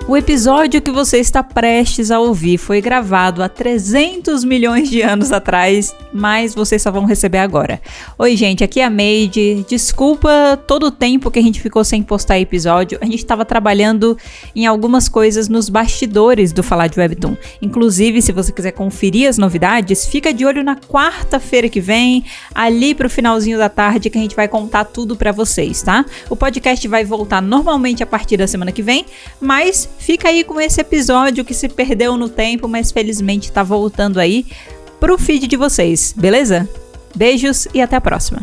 O episódio que você está prestes a ouvir foi gravado há 300 milhões de anos atrás, mas vocês só vão receber agora. Oi, gente, aqui é a Made. Desculpa todo o tempo que a gente ficou sem postar episódio. A gente estava trabalhando em algumas coisas nos bastidores do Falar de Webtoon. Inclusive, se você quiser conferir as novidades, fica de olho na quarta-feira que vem, ali pro finalzinho da tarde, que a gente vai contar tudo pra vocês, tá? O podcast vai voltar normalmente a partir da semana que vem, mas fica aí com esse episódio que se perdeu no tempo, mas felizmente tá voltando aí pro feed de vocês, beleza? Beijos e até a próxima.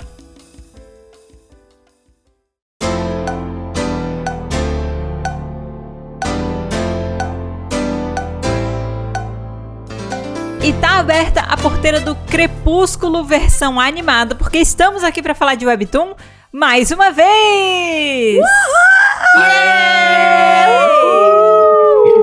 E tá aberta a porteira do Crepúsculo versão animada, porque estamos aqui pra falar de Webtoon mais uma vez! Uhul! Yeah!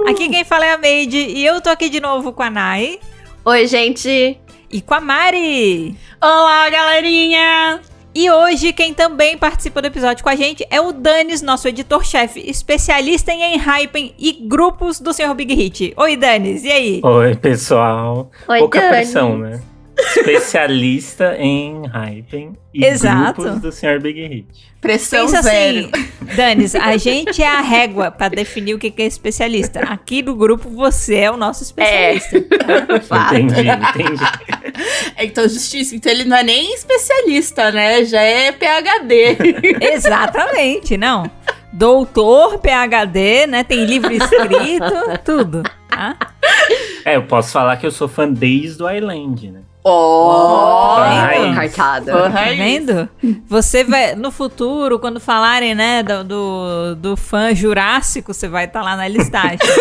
Aqui quem fala é a Made e eu tô aqui de novo com a Nai. Oi, gente! E com a Mari. Olá, galerinha! E hoje quem também participa do episódio com a gente é o Danis, nosso editor-chefe, especialista em Enhypen e grupos do Sr. Big Hit. Oi, Danis, e aí? Oi, pessoal. Oi, Pouca Danis. pressão, né? Especialista em Enhypen e Exato. grupos do Sr. Big Hit. Pressão Pensa zero. assim, Danis, a gente é a régua pra definir o que é especialista. Aqui do grupo você é o nosso especialista. Entendi. É, então, justíssimo. Então, ele não é nem especialista, né? Já é PhD. Exatamente, não. Doutor, PhD, né? Tem livro escrito, tudo. Tá? Eu posso falar que eu sou fã desde o Island, né? Tá Cartada. Tá vendo? Você vai, no futuro, quando falarem, né, do fã jurássico, você vai estar lá na listagem. Você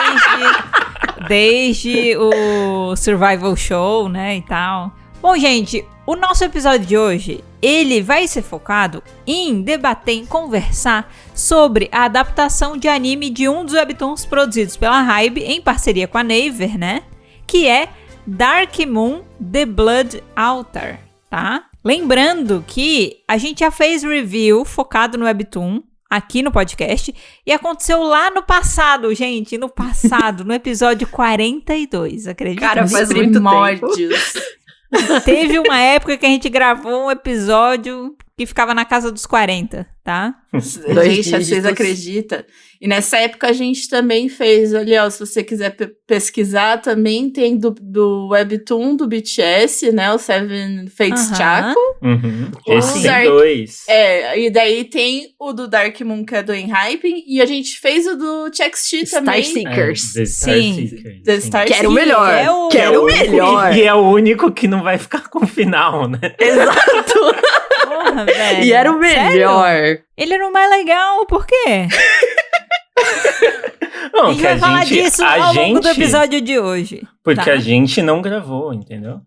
assistiu desde o Survival Show, né, e tal. Bom, gente, o nosso episódio de hoje, ele vai ser focado em debater, em conversar sobre a adaptação de anime de um dos webtoons produzidos pela Hybe, em parceria com a Naver, né, que é Dark Moon The Blood Altar, tá? Lembrando que a gente já fez review focado no webtoon aqui no podcast e aconteceu lá no passado, gente, no episódio 42, acredita? Cara, faz muito tempo. Teve uma época que a gente gravou um episódio que ficava na casa dos 40, tá? Gente, vocês acreditam? E nessa época a gente também fez, olha, ó, se você quiser pesquisar, também tem do Webtoon do BTS, né? O Seven Fates Chaco. Uhum. Esse tem dois. E daí tem o do Dark Moon, que é do Enhypen, e a gente fez o do TXT também. Starseekers. The Starseekers. The Starseekers. Quero o melhor. Quero o melhor. E é o único que não vai ficar com final, né? Exato. Porra, velho. E era o melhor. Sério? Ele era o mais legal, por quê? Não, A gente vai falar disso ao longo do episódio de hoje. Porque tá? a gente não gravou, entendeu?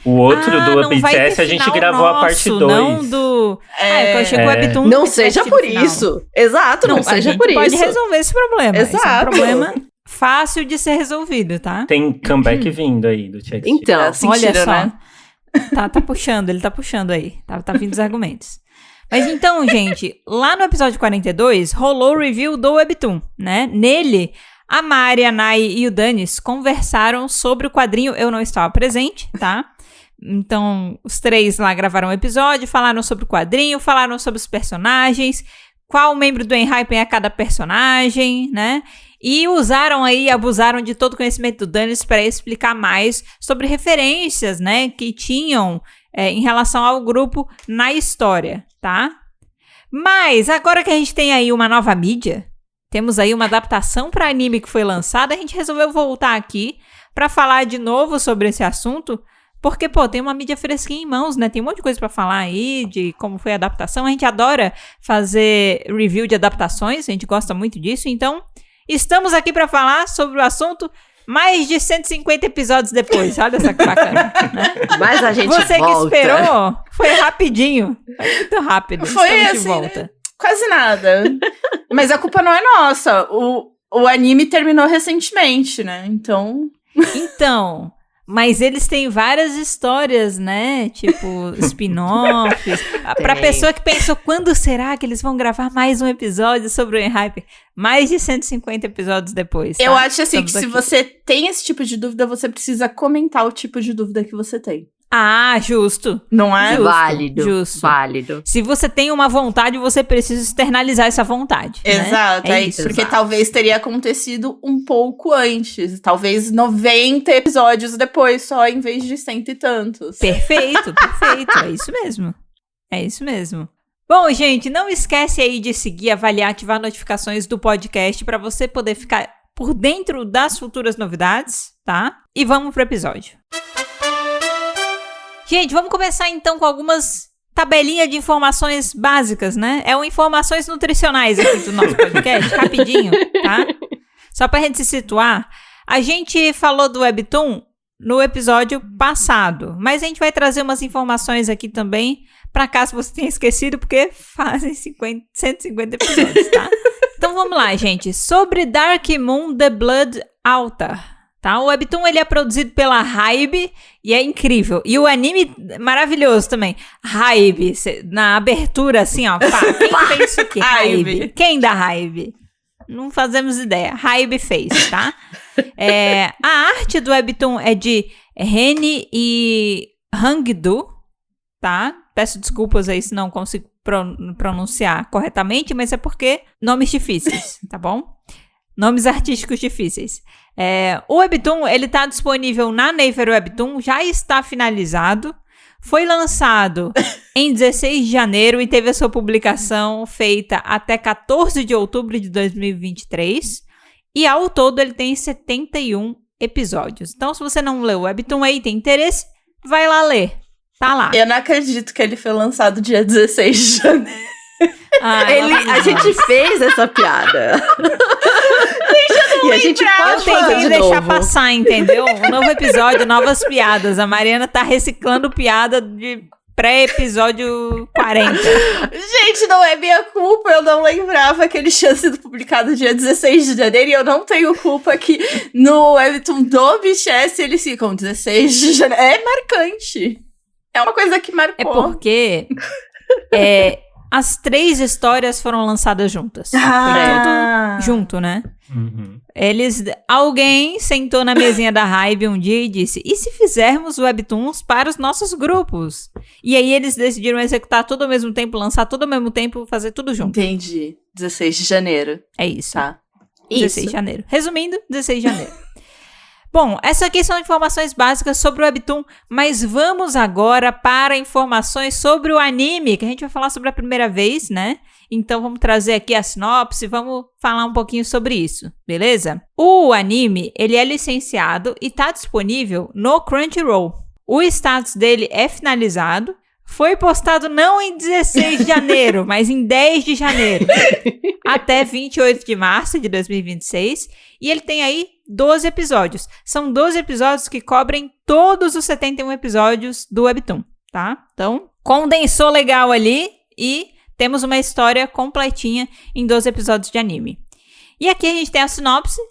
O outro do não vai ter BTS a gente final gravou a parte 2. Não do... eu achei que o Webtoon Não tivesse seja tido por final. isso. Exato, não seja por isso. A gente pode resolver esse problema. Exato. Esse é um problema fácil de ser resolvido, tá? Tem comeback vindo aí do TXT. Então, Olha só. né? Tá puxando, ele tá puxando aí. Tá vindo os argumentos. Mas então, gente, lá no episódio 42, rolou o review do Webtoon, né? Nele, a Mari, a Nai e o Danis conversaram sobre o quadrinho. Eu não estava presente, tá? Então, os três lá gravaram um episódio, falaram sobre o quadrinho, falaram sobre os personagens, qual membro do Enhypen é cada personagem, né? E abusaram de todo o conhecimento do Danis para explicar mais sobre referências, né, que tinham em relação ao grupo na história, tá? Mas, agora que a gente tem aí uma nova mídia, temos aí uma adaptação para anime que foi lançada, a gente resolveu voltar aqui para falar de novo sobre esse assunto, porque, tem uma mídia fresquinha em mãos, né? Tem um monte de coisa pra falar aí, de como foi a adaptação. A gente adora fazer review de adaptações, a gente gosta muito disso. Então, estamos aqui pra falar sobre o assunto mais de 150 episódios depois. Olha só que bacana, né? Mas a gente Você volta. que esperou, foi rapidinho. Foi muito rápido. Foi Estamos assim, de volta. né? Quase nada. Mas a culpa não é nossa. O anime terminou recentemente, né? Então... Mas eles têm várias histórias, né? Tipo, spin-offs. Pra pessoa que pensou, quando será que eles vão gravar mais um episódio sobre o Enhypen? Mais de 150 episódios depois, tá? Eu acho assim, que se você tem esse tipo de dúvida, você precisa comentar o tipo de dúvida que você tem. Ah, justo. Não é? Justo, Válido. Justo. Válido. Se você tem uma vontade, você precisa externalizar essa vontade. Exato, né? é isso. Porque Exato. talvez teria acontecido um pouco antes. Talvez 90 episódios depois, só em vez de 100 e tantos. Perfeito, perfeito. É isso mesmo. É isso mesmo. Bom, gente, não esquece aí de seguir, avaliar, ativar notificações do podcast para você poder ficar por dentro das futuras novidades, tá? E vamos pro episódio. Gente, vamos começar então com algumas tabelinhas de informações básicas, né? Informações nutricionais aqui do nosso podcast, rapidinho, tá? Só pra gente se situar. A gente falou do Webtoon no episódio passado, mas a gente vai trazer umas informações aqui também, pra caso você tenha esquecido, porque fazem 150 episódios, tá? Então vamos lá, gente. Sobre Dark Moon The Blood Altar. Tá? O Webtoon ele é produzido pela Hybe e é incrível. E o anime maravilhoso também. Hybe, na abertura assim, ó. Pá, quem fez isso aqui? Hybe. Quem da Hybe? Não fazemos ideia. Hybe fez, tá? A arte do Webtoon é de Reni e Hangdu, tá? Peço desculpas aí se não consigo pronunciar corretamente, mas é porque nomes difíceis, tá bom? Nomes artísticos difíceis. O Webtoon, ele tá disponível na Naver Webtoon, já está finalizado. Foi lançado em 16 de janeiro e teve a sua publicação feita até 14 de outubro de 2023. E ao todo ele tem 71 episódios. Então, se você não leu o Webtoon aí, tem interesse, vai lá ler. Tá lá. Eu não acredito que ele foi lançado dia 16 de janeiro. A gente fez essa piada. E a gente pode Eu fazer tentei de deixar novo. passar, entendeu? Um novo episódio, novas piadas. A Mariana tá reciclando piada de pré-episódio 40. Gente, não é minha culpa, eu não lembrava que ele tinha sido publicado dia 16 de janeiro e eu não tenho culpa que no Webtoon do BTS eles ficam 16 de janeiro. É marcante. É uma coisa que marcou. É porque as 3 histórias foram lançadas juntas. Foi tudo junto, né? Uhum. Alguém sentou na mesinha da Hybe um dia e disse, e se fizermos webtoons para os nossos grupos? E aí eles decidiram executar tudo ao mesmo tempo, lançar tudo ao mesmo tempo, fazer tudo junto. Entendi. 16 de janeiro. É isso. Tá. 16 de janeiro. Resumindo, 16 de janeiro. Bom, essas aqui são informações básicas sobre o Webtoon, mas vamos agora para informações sobre o anime, que a gente vai falar sobre a primeira vez, né? Então vamos trazer aqui a sinopse, vamos falar um pouquinho sobre isso, beleza? O anime, ele é licenciado e está disponível no Crunchyroll. O status dele é finalizado, foi postado não em 16 de janeiro, mas em 10 de janeiro, até 28 de março de 2026, e ele tem aí 12 episódios. São 12 episódios que cobrem todos os 71 episódios do Webtoon, tá? Então, condensou legal ali e temos uma história completinha em 12 episódios de anime. E aqui a gente tem a sinopse,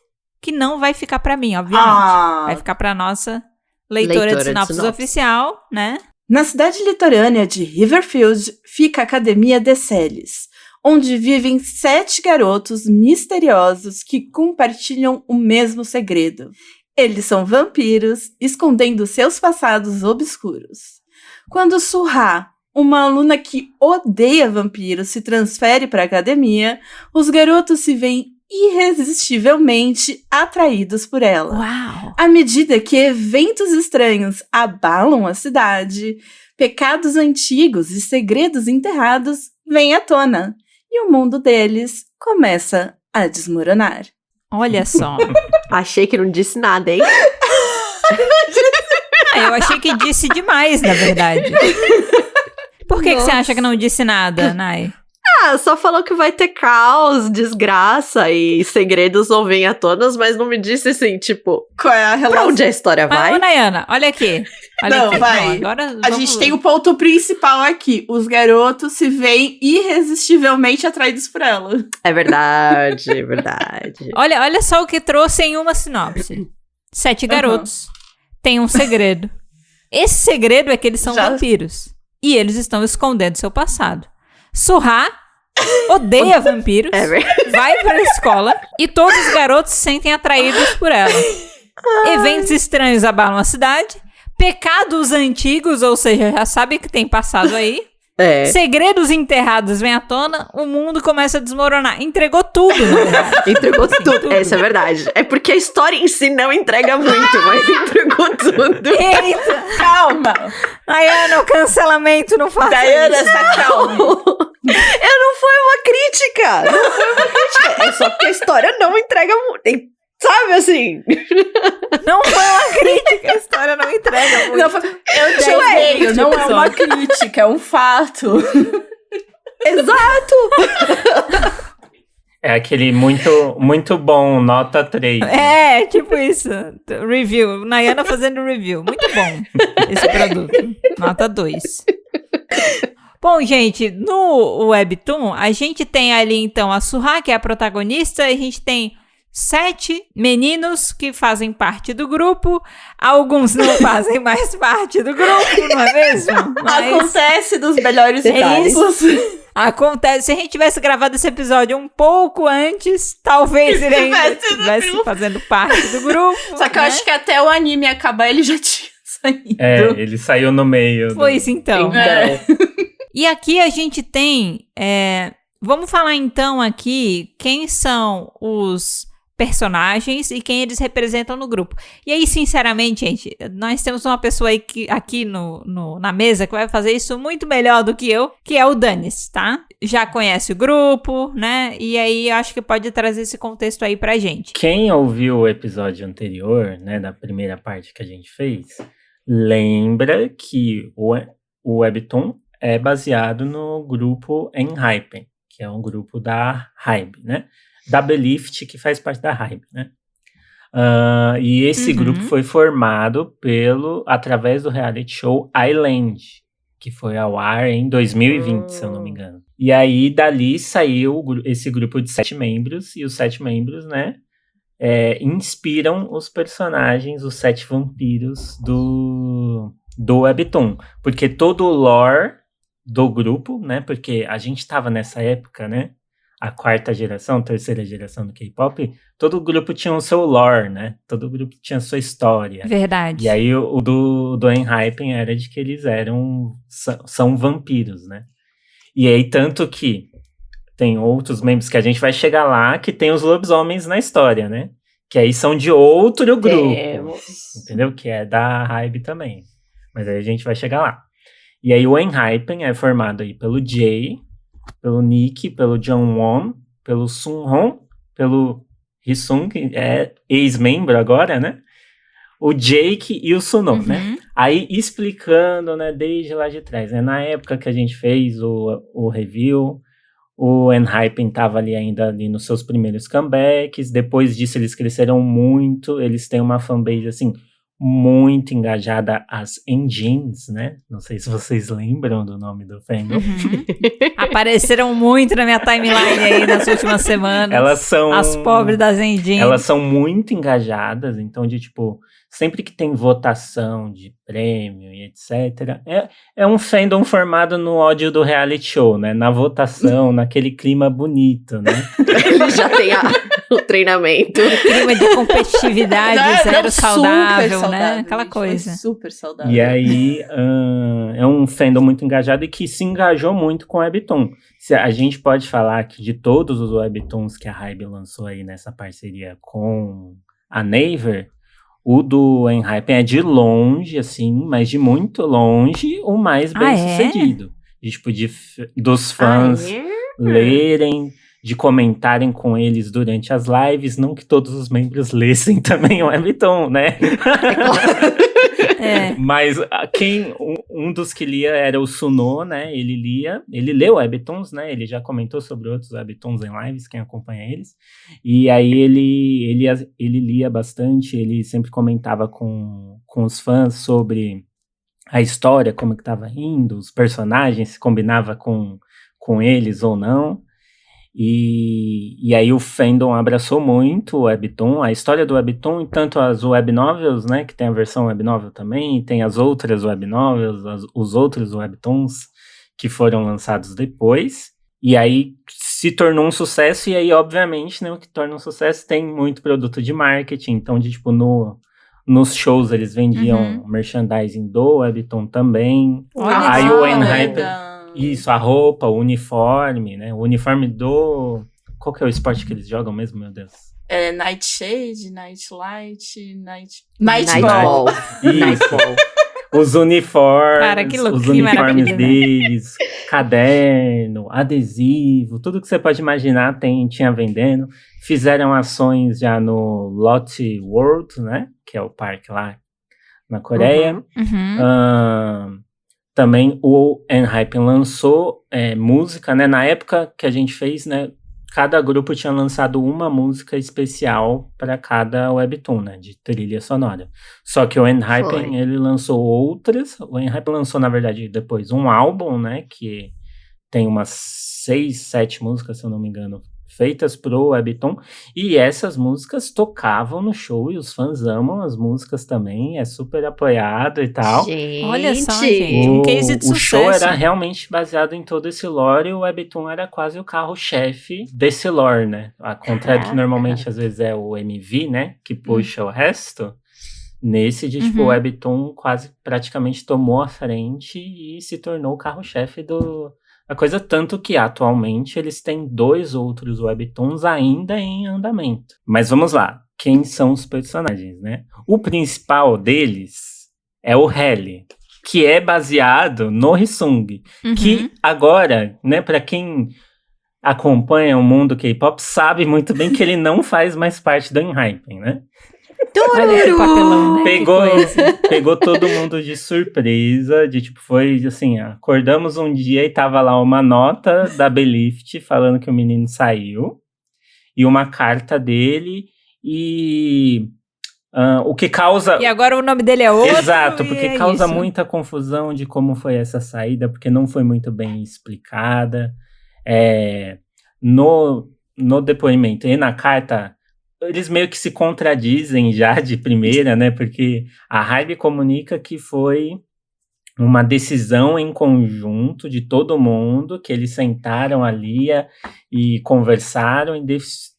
que não vai ficar pra mim, obviamente. Vai ficar pra nossa leitora de sinopse oficial, né? Na cidade litorânea de Riverfield fica a Academia de Celis, onde vivem 7 garotos misteriosos que compartilham o mesmo segredo. Eles são vampiros, escondendo seus passados obscuros. Quando Suha, uma aluna que odeia vampiros, se transfere para a academia, os garotos se veem irresistivelmente atraídos por ela. Uau! À medida que eventos estranhos abalam a cidade, pecados antigos e segredos enterrados vêm à tona, e o mundo deles começa a desmoronar. Olha só. Achei que não disse nada, hein? Eu achei que disse demais, na verdade. Por que você acha que não disse nada, Nai? Só falou que vai ter caos, desgraça e segredos vão vir à tona, mas não me disse assim, tipo, Qual é a relação? pra onde a história vai? Mas, Nayana, olha aqui. Não, vai. Agora A gente tem o ponto principal aqui. Os garotos se veem irresistivelmente atraídos por ela. É verdade, é verdade. Olha só o que trouxe em uma sinopse. 7 garotos tem um segredo. Esse segredo é que eles são vampiros. E eles estão escondendo seu passado. Surra odeia vampiros, vai pra escola e todos os garotos se sentem atraídos por ela. Eventos estranhos abalam a cidade, pecados antigos, ou seja, já sabe que tem passado aí. Segredos enterrados vêm à tona, o mundo começa a desmoronar. Entregou tudo, na verdade. Entregou tudo. Essa é verdade. É porque a história em si não entrega muito, mas entregou tudo. Eita, Calma! Dayana, o cancelamento não faz Dayana, isso. essa calma. Não foi uma crítica. Não foi uma crítica. É só porque a história não entrega muito. Sabe assim? Não foi uma crítica, a história não entrega muito. Não, eu te odeio, não é uma crítica, é um fato. Exato! É aquele muito bom, nota 3. É, tipo isso. Review. Nayana fazendo review. Muito bom esse produto. Nota 2. Bom, gente, no Webtoon, a gente tem ali, então, a Surra, que é a protagonista, e a gente tem 7 meninos que fazem parte do grupo. Alguns não fazem mais parte do grupo, não é mesmo? Mas acontece dos melhores tempos. Acontece. Se a gente tivesse gravado esse episódio um pouco antes, talvez ele ainda estivesse fazendo parte do grupo. Só que eu acho que até o anime acabar ele já tinha saído. Ele saiu no meio. Foi isso, então. E aqui a gente tem... vamos falar então aqui quem são os personagens e quem eles representam no grupo. E aí, sinceramente, gente, nós temos uma pessoa aí aqui na mesa que vai fazer isso muito melhor do que eu, que é o Danis, tá? Já conhece o grupo, né? E aí, eu acho que pode trazer esse contexto aí pra gente. Quem ouviu o episódio anterior, né, da primeira parte que a gente fez, lembra que o Webtoon é baseado no grupo Enhypen, que é um grupo da Hybe, né? Da Belift, que faz parte da Hybe, né? E esse grupo foi formado através do reality show Island, que foi ao ar em 2020, se eu não me engano. E aí, dali saiu esse grupo de 7 membros, e os 7 membros, né, inspiram os personagens, os 7 vampiros do Webtoon. Porque todo o lore do grupo, né, porque a gente tava nessa época, né, a terceira geração do K-pop, todo grupo tinha o seu lore, né? Todo grupo tinha a sua história. Verdade. E aí o do Enhypen era de que eles são vampiros, né? E aí tanto que tem outros membros que a gente vai chegar lá que tem os lobisomens na história, né? Que aí são de outro grupo, entendeu? Que é da Hybe também. Mas aí a gente vai chegar lá. E aí o Enhypen é formado aí pelo Jay, pelo Nick, pelo Jungwon, pelo Sunhong, pelo Hisung, que é ex-membro agora, né? O Jake e o Suno, né? Aí explicando, né, desde lá de trás, né? Na época que a gente fez o review, o Enhypen tava ainda nos seus primeiros comebacks, depois disso eles cresceram muito, eles têm uma fanbase, assim, muito engajada, as Engines, né? Não sei se vocês lembram do nome do fandom. Apareceram muito na minha timeline aí nas últimas semanas. Elas são... As pobres das Engines. Elas são muito engajadas, então sempre que tem votação de prêmio e etc. É um fandom formado no ódio do reality show, né? Na votação, naquele clima bonito, né? Ele já tem o treinamento. Clima de competitividade, zero saudável, saudável, né? Aquela gente, coisa. Super saudável. E aí, é um fandom muito engajado e que se engajou muito com o Webtoon. A gente pode falar que de todos os Webtoons que a Hybe lançou aí nessa parceria com a Naver, o do Enhypen é de longe, assim, mas de muito longe, o mais bem-sucedido. Dos fãs lerem, de comentarem com eles durante as lives, não que todos os membros lessem também o Webtoon, né? Mas um dos que lia era o Suno, né? Ele leu Webtoons, né? Ele já comentou sobre outros Webtoons em lives, quem acompanha eles. E aí ele lia bastante, ele sempre comentava com os fãs sobre a história, como que estava indo, os personagens, se combinava com eles ou não. E aí o fandom abraçou muito o Webtoon, a história do Webtoon, tanto as web novels, né, que tem a versão web novel também, tem as outras web novels, os outros Webtoons que foram lançados depois, e aí se tornou um sucesso, e aí obviamente, né, o que torna um sucesso tem muito produto de marketing, então tipo nos shows eles vendiam merchandising do Webtoon também. Olha aí só. o Enhypen, isso, a roupa, o uniforme, né? O uniforme do... Qual que é o esporte que eles jogam mesmo, meu Deus? Nightshade, Nightlight, Nightball. Isso. Os uniformes, Cara, que louco, os que uniformes maravilha, né? deles, caderno, adesivo, tudo que você pode imaginar tinha vendendo. Fizeram ações já no Lotte World, né? Que é o parque lá na Coreia. Também o Enhypen lançou música, né? Na época que a gente fez, né? Cada grupo tinha lançado uma música especial para cada Webtoon, né? De trilha sonora. Só que o Enhypen, ele lançou outras. O Enhypen lançou, na verdade, depois um álbum, né? Que tem umas 6, 7 músicas, se eu não me engano, feitas pro Webtoon, e essas músicas tocavam no show, e os fãs amam as músicas também, é super apoiado e tal. Gente. Olha só, gente, um case de O sucesso. show era realmente baseado em todo esse lore, e o Webtoon era quase o carro-chefe desse lore, né? A contrário que normalmente às vezes é o MV, né? Que puxa o resto. Nesse de, tipo, o Webtoon quase praticamente tomou a frente e se tornou o carro-chefe a coisa, tanto que atualmente eles têm 2 outros Webtoons ainda em andamento. Mas vamos lá, quem são os personagens, né? O principal deles é o Heli, que é baseado no Hyesung, que agora, né, pra quem acompanha o mundo K-pop, sabe muito bem que ele não faz mais parte do Enhypen, né? Olha que papelão, né? Pegou todo mundo de surpresa, de tipo, foi assim, acordamos um dia e tava lá uma nota da Belift falando que o menino saiu, e uma carta dele, e o que causa... E agora o nome dele é outro. Exato, porque causa isso. muita confusão de como foi essa saída, porque não foi muito bem explicada. No depoimento e na carta, eles meio que se contradizem já de primeira, né? Porque a HYBE comunica que foi uma decisão em conjunto de todo mundo, que eles sentaram ali e conversaram e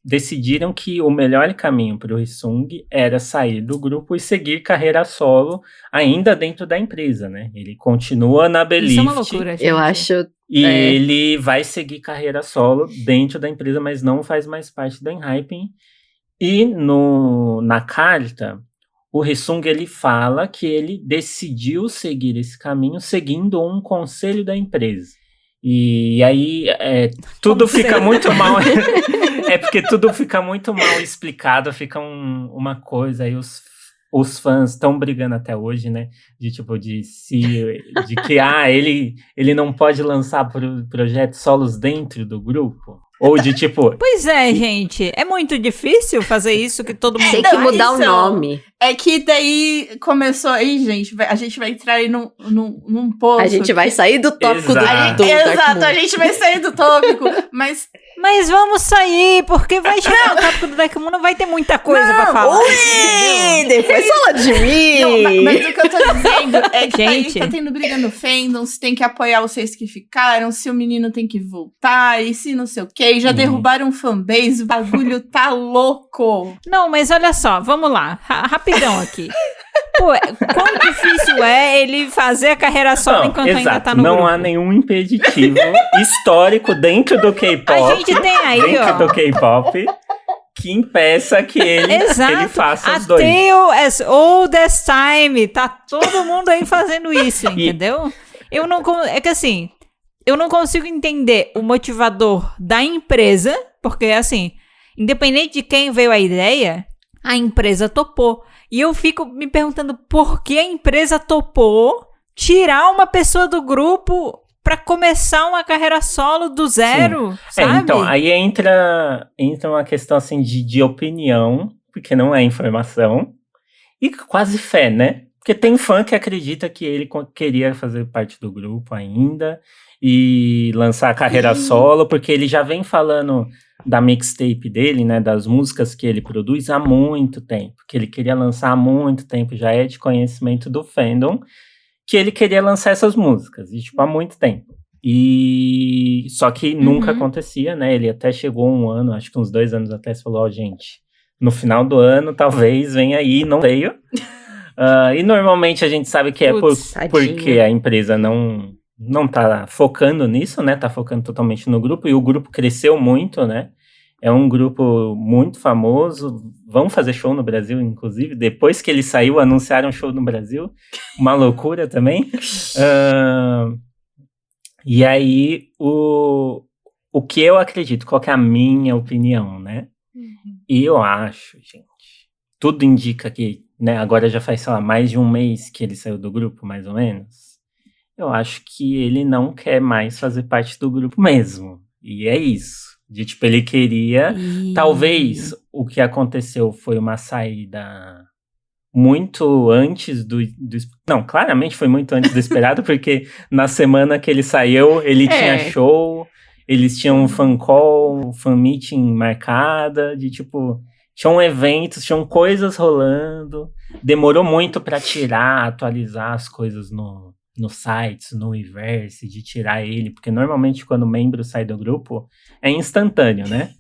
decidiram que o melhor caminho para o Hyesung era sair do grupo e seguir carreira solo ainda dentro da empresa, né? Ele continua na Belift. Isso é uma loucura, gente. Eu acho... E ele vai seguir carreira solo dentro da empresa, mas não faz mais parte da Enhypen. E na carta, o Hyesung, ele fala que ele decidiu seguir esse caminho seguindo um conselho da empresa. E aí tudo fica muito mal. Porque tudo fica muito mal explicado, fica uma coisa aí os fãs estão brigando até hoje, né? De tipo, de que ele não pode lançar projetos solos dentro do grupo. Ou de tipo... Pois é, gente. É muito difícil fazer isso que todo mundo... Tem que mudar o nome. É que daí começou aí, gente. A gente vai entrar aí num poço. A gente vai sair do tópico do Exato, a gente vai sair do tópico. Mas vamos sair, porque vai chegar no tópico do Dark Moon, não vai ter muita coisa pra falar. Ui, depois fala de mim. Não, mas o que eu tô dizendo é que Gente, aí tá tendo briga no fandom, se tem que apoiar os 6 que ficaram, se o menino tem que voltar, e se não sei o quê. Já derrubaram fanbase, o bagulho tá louco. Não, mas olha só, vamos lá, rapidão aqui. Pô, quão difícil é ele fazer a carreira solo enquanto ainda tá no não grupo? há nenhum impeditivo histórico dentro do K-pop. A gente tem aí, dentro ó. do K-pop que impeça que ele faça os dois. A tale as old as time. Tá todo mundo aí fazendo isso, entendeu? É que assim, eu não consigo entender o motivador da empresa, porque assim, independente de quem veio a ideia, a empresa topou. E eu fico me perguntando por que a empresa topou tirar uma pessoa do grupo pra começar uma carreira solo do zero, sabe? Então, aí entra uma questão assim de opinião, porque não é informação, e quase fé, né? Porque tem fã que acredita que ele queria fazer parte do grupo ainda, e lançar a carreira solo, porque ele já vem falando da mixtape dele, né, das músicas que ele produz há muito tempo, que ele queria lançar há muito tempo, já é de conhecimento do fandom, que ele queria lançar essas músicas, e tipo, há muito tempo. E só que nunca acontecia, né, ele até chegou um ano, acho que uns 2 anos atrás, falou, gente, no final do ano, talvez venha aí, não veio. E normalmente a gente sabe que é porque a empresa não tá focando nisso, né? Tá focando totalmente no grupo. E o grupo cresceu muito, né? É um grupo muito famoso. Vão fazer show no Brasil, inclusive. Depois que ele saiu, anunciaram show no Brasil. Uma loucura também. E aí, o que eu acredito, qual que é a minha opinião, né? E eu acho, gente, tudo indica que, né, agora já faz, sei lá, mais de um mês que ele saiu do grupo, mais ou menos. Eu acho que ele não quer mais fazer parte do grupo mesmo. E é isso. De, tipo, ele queria... Talvez o que aconteceu foi uma saída muito antes do... Não, claramente foi muito antes do esperado, porque na semana que ele saiu, ele tinha show, eles tinham um fan call, fan meeting marcada, de, tipo... Tinham eventos, tinham coisas rolando. Demorou muito pra atualizar as coisas nos sites, no Weverse, de tirar ele. Porque normalmente quando o membro sai do grupo, é instantâneo, né?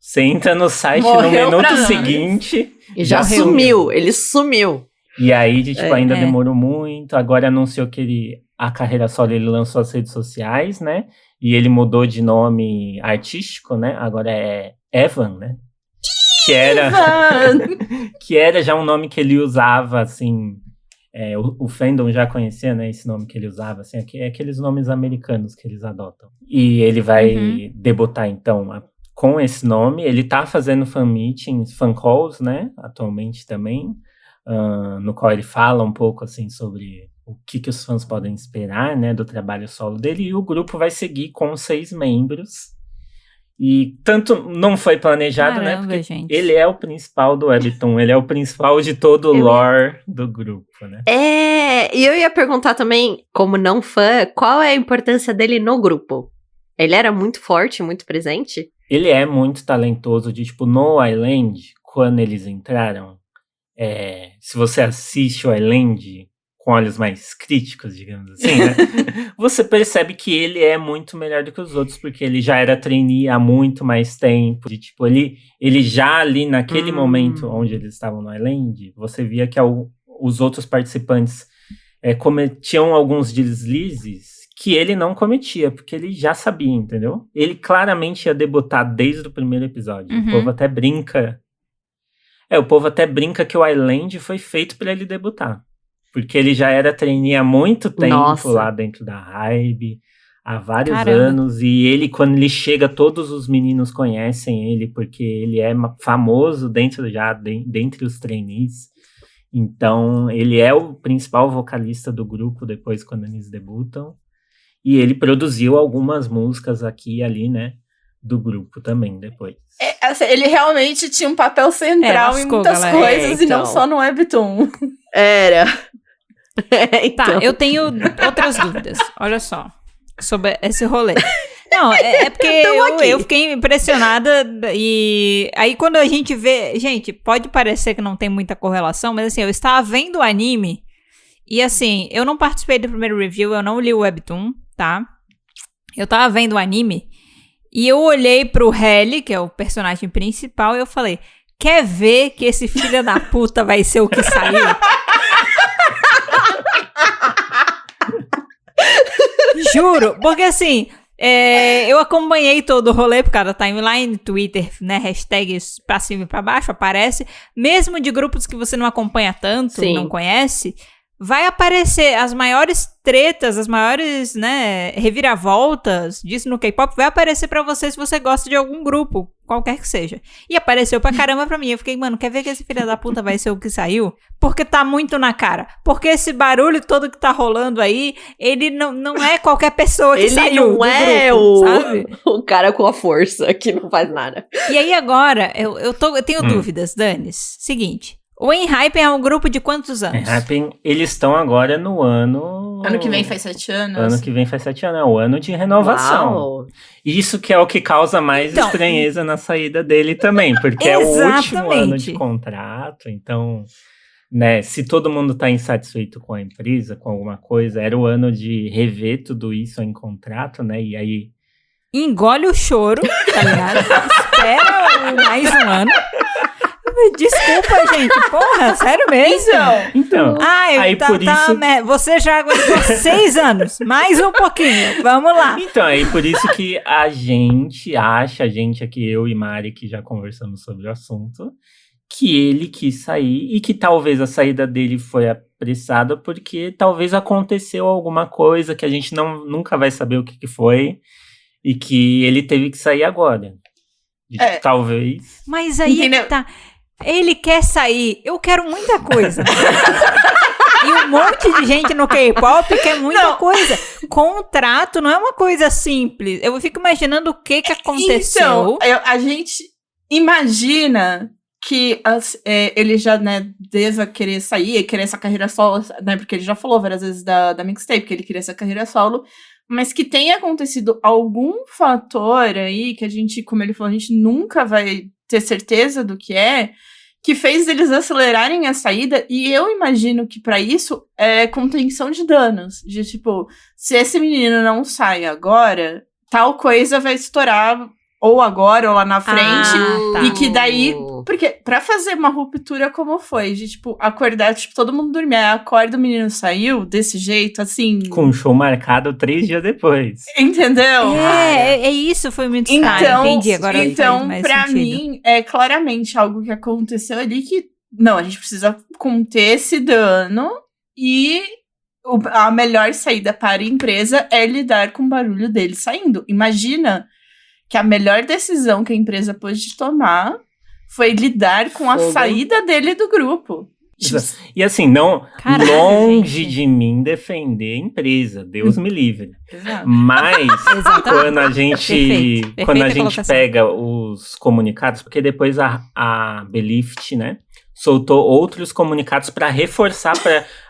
Você entra no site no minuto seguinte... E já sumiu, ele sumiu. E aí, tipo, ainda demorou muito. Agora anunciou que a carreira solo ele lançou as redes sociais, né? E ele mudou de nome artístico, né? Agora é Evan, né? Que era já um nome que ele usava, assim, o fandom já conhecia, né, esse nome que ele usava, assim, aqueles nomes americanos que eles adotam. E ele vai debutar, então, com esse nome. Ele tá fazendo fan meetings, fan calls, né, atualmente também, no qual ele fala um pouco, assim, sobre o que os fãs podem esperar, né, do trabalho solo dele. E o grupo vai seguir com 6 membros. E tanto não foi planejado, né? Porque ele é o principal do Webtoon, ele é o principal de todo o lore do grupo, né? E eu ia perguntar também, como não fã, qual é a importância dele no grupo? Ele era muito forte, muito presente? Ele é muito talentoso, de tipo, no Island, quando eles entraram, se você assiste o Island com olhos mais críticos, digamos assim, né? Você percebe que ele é muito melhor do que os outros, porque ele já era trainee há muito mais tempo. De, tipo, ele já ali naquele momento onde eles estavam no Island, você via que os outros participantes cometiam alguns deslizes que ele não cometia, porque ele já sabia, entendeu? Ele claramente ia debutar desde o primeiro episódio. O povo até brinca. O povo até brinca que o Island foi feito para ele debutar. Porque ele já era trainee há muito tempo lá dentro da Hybe, há vários anos. E ele, quando ele chega, todos os meninos conhecem ele, porque ele é famoso dentre os trainees. Então, ele é o principal vocalista do grupo depois, quando eles debutam. E ele produziu algumas músicas aqui e ali, né, do grupo também, depois. Assim, ele realmente tinha um papel central em muitas coisas, e não só no Webtoon. Era... então. Tá, eu tenho outras dúvidas, olha só, sobre esse rolê. Não, é porque eu fiquei impressionada, e aí quando a gente vê, gente, pode parecer que não tem muita correlação, mas assim, eu estava vendo o anime, e assim, eu não participei do primeiro review, eu não li o Webtoon, tá? Eu tava vendo o anime, e eu olhei pro Helly, que é o personagem principal, e eu falei, quer ver que esse filho da puta vai ser o que saiu? Juro, porque assim, eu acompanhei todo o rolê por causa da timeline, Twitter, né, hashtags pra cima e pra baixo, aparece, mesmo de grupos que você não acompanha tanto, não conhece, vai aparecer as maiores tretas, as maiores, né, reviravoltas disso no K-pop, vai aparecer pra você se você gosta de algum grupo, qualquer que seja. E apareceu pra caramba pra mim. Eu fiquei, mano, quer ver que esse filho da puta vai ser o que saiu? Porque tá muito na cara. Porque esse barulho todo que tá rolando aí, ele não é qualquer pessoa que ele saiu não do é grupo, sabe? o cara com a força que não faz nada. E aí agora, eu tenho dúvidas, Danis. Seguinte, O Enhypen é um grupo de quantos anos? Enhypen, eles estão agora no ano... Ano que vem faz 7 anos. Ano que vem faz 7 anos, é o ano de renovação. Uau. Isso que é o que causa mais Então, estranheza na saída dele também, porque é o último ano de contrato, então, né, se todo mundo tá insatisfeito com a empresa, com alguma coisa, era o ano de rever tudo isso em contrato, né, e aí... Engole o choro, tá ligado? Espera mais um ano. Desculpa, gente. Porra, sério mesmo? Então, aí por isso... Você já aguentou 6 anos. Mais um pouquinho. Vamos lá. Então, aí por isso que a gente aqui, eu e Mari, que já conversamos sobre o assunto, que ele quis sair e que talvez a saída dele foi apressada porque talvez aconteceu alguma coisa que a gente nunca vai saber o que foi e que ele teve que sair agora. Talvez. Mas aí é que tá... Ele quer sair. Eu quero muita coisa. E um monte de gente no K-pop quer muita coisa. Contrato não é uma coisa simples. Eu fico imaginando o que aconteceu. Então, a gente imagina que ele já, né, deva querer sair, querer essa carreira solo, né, porque ele já falou várias vezes da mixtape que ele queria essa carreira solo, mas que tenha acontecido algum fator aí que a gente, como ele falou, a gente nunca vai ter certeza do que fez eles acelerarem a saída, e eu imagino que pra isso é contenção de danos, de tipo, se esse menino não sai agora, tal coisa vai estourar ou agora ou lá na frente, tá. E que daí, porque pra fazer uma ruptura como foi, de tipo, acordar, tipo, todo mundo dormir, aí acorda, o menino saiu desse jeito, assim... Com um show marcado 3 dias depois. Entendeu? É isso, foi muito estranho. Entendi, agora então faz mais pra sentido. mim, é claramente algo que aconteceu ali que, não, a gente precisa conter esse dano e a melhor saída para a empresa é lidar com o barulho dele saindo. Imagina que a melhor decisão que a empresa pôde tomar foi lidar com a saída dele do grupo. E assim, não Caralho, longe gente. de mim defender a empresa, Deus me livre. Exato. Mas quando a gente, Perfeito. quando a Perfeita gente colocação. pega os comunicados, porque depois a Belift, né, soltou outros comunicados para reforçar,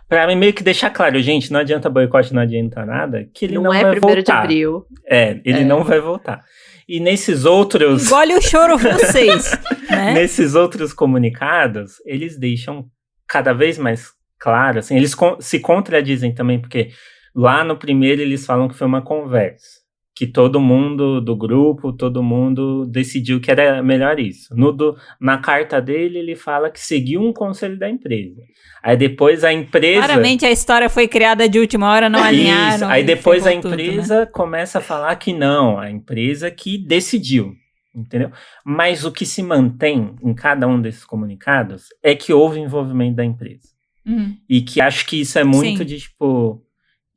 para meio que deixar claro, gente, não adianta boicote, não adianta nada, que ele não é vai 1º de voltar. abril. Ele não vai voltar. E nesses outros... Engole o choro vocês, né? Nesses outros comunicados, eles deixam cada vez mais claro, assim, eles se contradizem também, porque lá no primeiro eles falam que foi uma conversa, que todo mundo do grupo, todo mundo decidiu que era melhor isso. Na carta dele, ele fala que seguiu um conselho da empresa. Aí depois a empresa... Claramente a história foi criada de última hora, não alinharam. Isso. Aí depois a ferrou tudo, empresa né? começa a falar que não, a empresa que decidiu, entendeu? Mas o que se mantém em cada um desses comunicados é que houve envolvimento da empresa. E que acho que isso é muito de, tipo,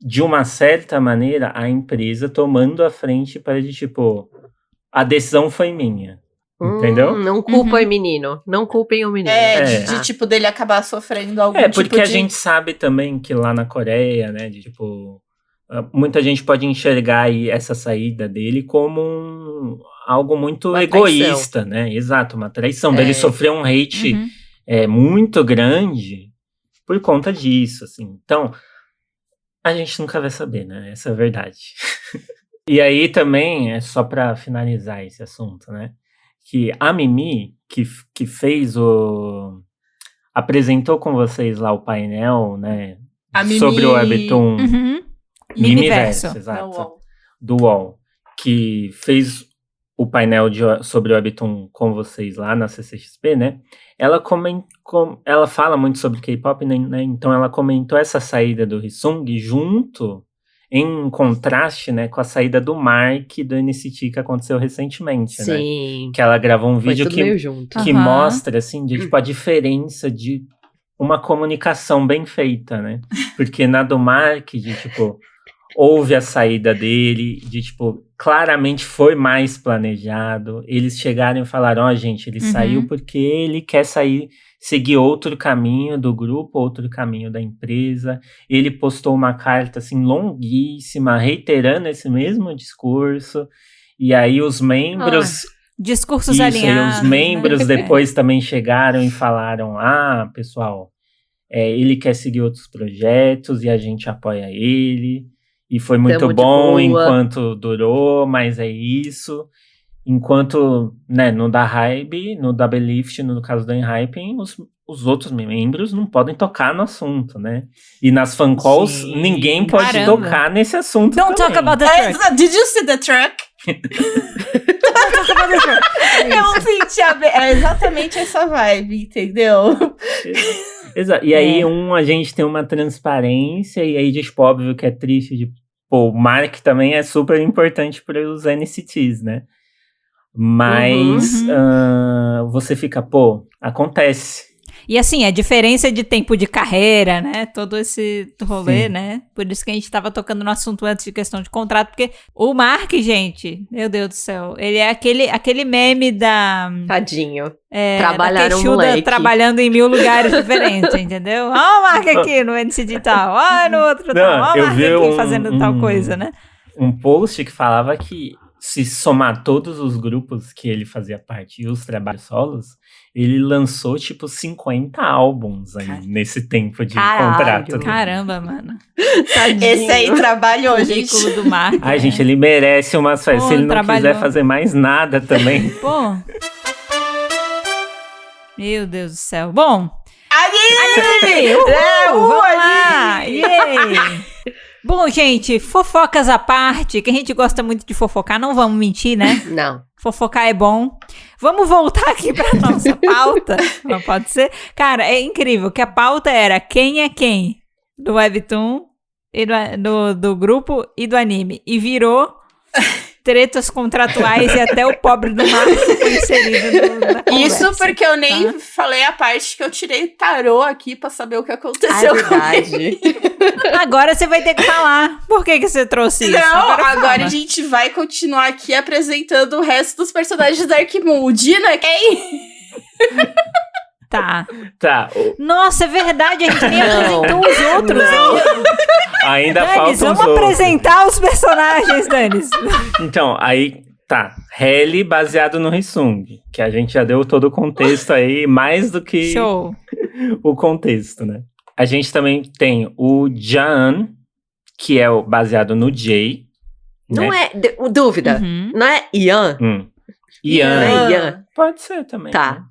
de uma certa maneira, a empresa tomando a frente para de, tipo, a decisão foi minha. Entendeu? Não culpa o menino. Não culpem o menino. De tipo, dele acabar sofrendo algum tipo de... porque a gente sabe também que lá na Coreia, né, de tipo... Muita gente pode enxergar aí essa saída dele como algo muito uma egoísta, né? Exato, uma traição. Dele sofrer um hate muito grande por conta disso, assim. Então, a gente nunca vai saber, né? Essa é a verdade. E aí também, é só pra finalizar esse assunto, né? Que a Mimi, que fez apresentou com vocês lá o painel, né? Sobre o Webtoon. Mimiverse, exato. Do UOL. Que fez o painel sobre o Webtoon com vocês lá na CCXP, né? Ela fala muito sobre K-pop, né? Então ela comentou essa saída do Hyesung junto, em contraste, né, com a saída do Mark do NCT que aconteceu recentemente, Sim. né? Que ela gravou um vídeo que Aham. mostra, assim, de, tipo, a diferença de uma comunicação bem feita, né? Porque na do Mark, de, tipo, houve a saída dele, de, tipo, claramente foi mais planejado. Eles chegaram e falaram, ó, gente, ele saiu porque ele quer seguir outro caminho do grupo, outro caminho da empresa. Ele postou uma carta, assim, longuíssima, reiterando esse mesmo discurso. E aí os membros Discursos Isso, alinhados. e os membros né? depois também chegaram e falaram, pessoal, ele quer seguir outros projetos e a gente apoia ele. E foi muito Tamo de bom boa. enquanto durou, mas é isso. Enquanto, né, no da Hybe, no da Belift, no caso do Enhypen, os outros membros não podem tocar no assunto, né? E nas fan calls, Gente, ninguém pode caramba. tocar nesse assunto Don't também. talk about the truck. Did you see the truck? Don't talk about the truck. Eu senti exatamente essa vibe, entendeu? Exato. E aí, a gente tem uma transparência, e aí, tipo, óbvio que é triste, o Mark também é super importante para os NCTs, né? Mas você fica, acontece. E assim, a diferença de tempo de carreira, né? Todo esse rolê, Sim. né? Por isso que a gente tava tocando no assunto antes de questão de contrato, porque o Mark, gente, meu Deus do céu, ele é aquele meme da... Tadinho. da Trabalharam o queixuda moleque. trabalhando em 1000 lugares diferentes, entendeu? Ó o Mark aqui no NCT tal, ó no outro tal, ó o eu Mark vi aqui fazendo tal coisa, né? Um post que falava que se somar todos os grupos que ele fazia parte e os trabalhos solos, ele lançou, 50 álbuns aí nesse tempo de Caralho. contrato. Caramba, mano. Tadinho. Esse aí trabalhou, gente. Currículo do Mark. Ai, né? gente, ele merece umas férias. Pô, Se ele não trabalhou. quiser fazer mais nada também. Pô. Meu Deus do céu. Bom, Anime! vamos lá! Yay! Bom, gente, fofocas à parte, que a gente gosta muito de fofocar, não vamos mentir, né? Não. Fofocar é bom. Vamos voltar aqui pra nossa pauta. Não pode ser? Cara, é incrível que a pauta era quem é quem do Webtoon, e do grupo e do anime. E virou tretas contratuais e até o pobre do Marcos foi inserido na conversa. Isso porque eu nem tá? falei a parte que eu tirei tarô aqui pra saber o que aconteceu É com verdade. Agora você vai ter que falar. Por que você trouxe isso? Não, agora fala. a gente vai continuar aqui apresentando o resto dos personagens da Dark Moon. O Dino é quem? Tá. Tá, Nossa, é verdade, a gente nem Não. apresentou os outros ainda. ainda Danis, faltam os vamos outros. apresentar os personagens, Danis. Então, aí, tá. Helly baseado no Hisung, que a gente já deu todo o contexto aí, mais do que Show. o contexto, né? A gente também tem o Jan, que é baseado no Jay. Não né? é... Dúvida. Uhum. Não é Ian? Ian. Não é Ian? Pode ser também. Tá.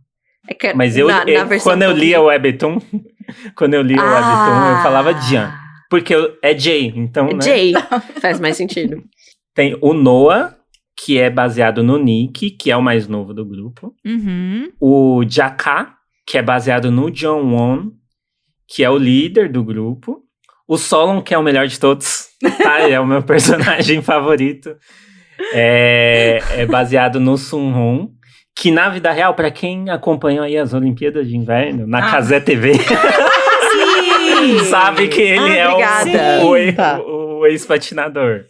É que Mas na versão quando eu que lia o Webtoon, eu falava Jan. Porque é Jay, então, né? Jay. Faz mais sentido. Tem o Noah, que é baseado no Nick, que é o mais novo do grupo. Uhum. O Jaka, que é baseado no Jongwon, que é o líder do grupo. O Solon, que é o melhor de todos, tá? Ele é o meu personagem favorito. É baseado no Sunhon, que na vida real, pra quem acompanhou aí as Olimpíadas de Inverno, na Kazé TV, Sim! sabe que ele é obrigada. Tá. o ex-patinador.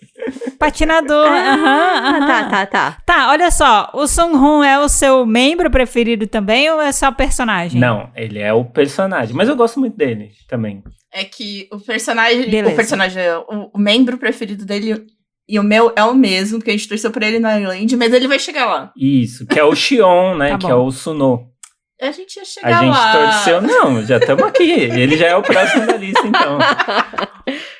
Patinador. Aham. Tá. Tá, olha só. O Sung-hoon é o seu membro preferido também ou é só personagem? Não, ele é o personagem, mas eu gosto muito dele também. É que o personagem, Beleza. o membro preferido dele e o meu é o mesmo, porque a gente torceu por ele na Island, mas ele vai chegar lá. Isso, que é o Xion, né? Tá que bom. é o Suno. A gente ia A chegar gente lá. torceu, não, já estamos aqui. Ele já é o próximo da lista, então.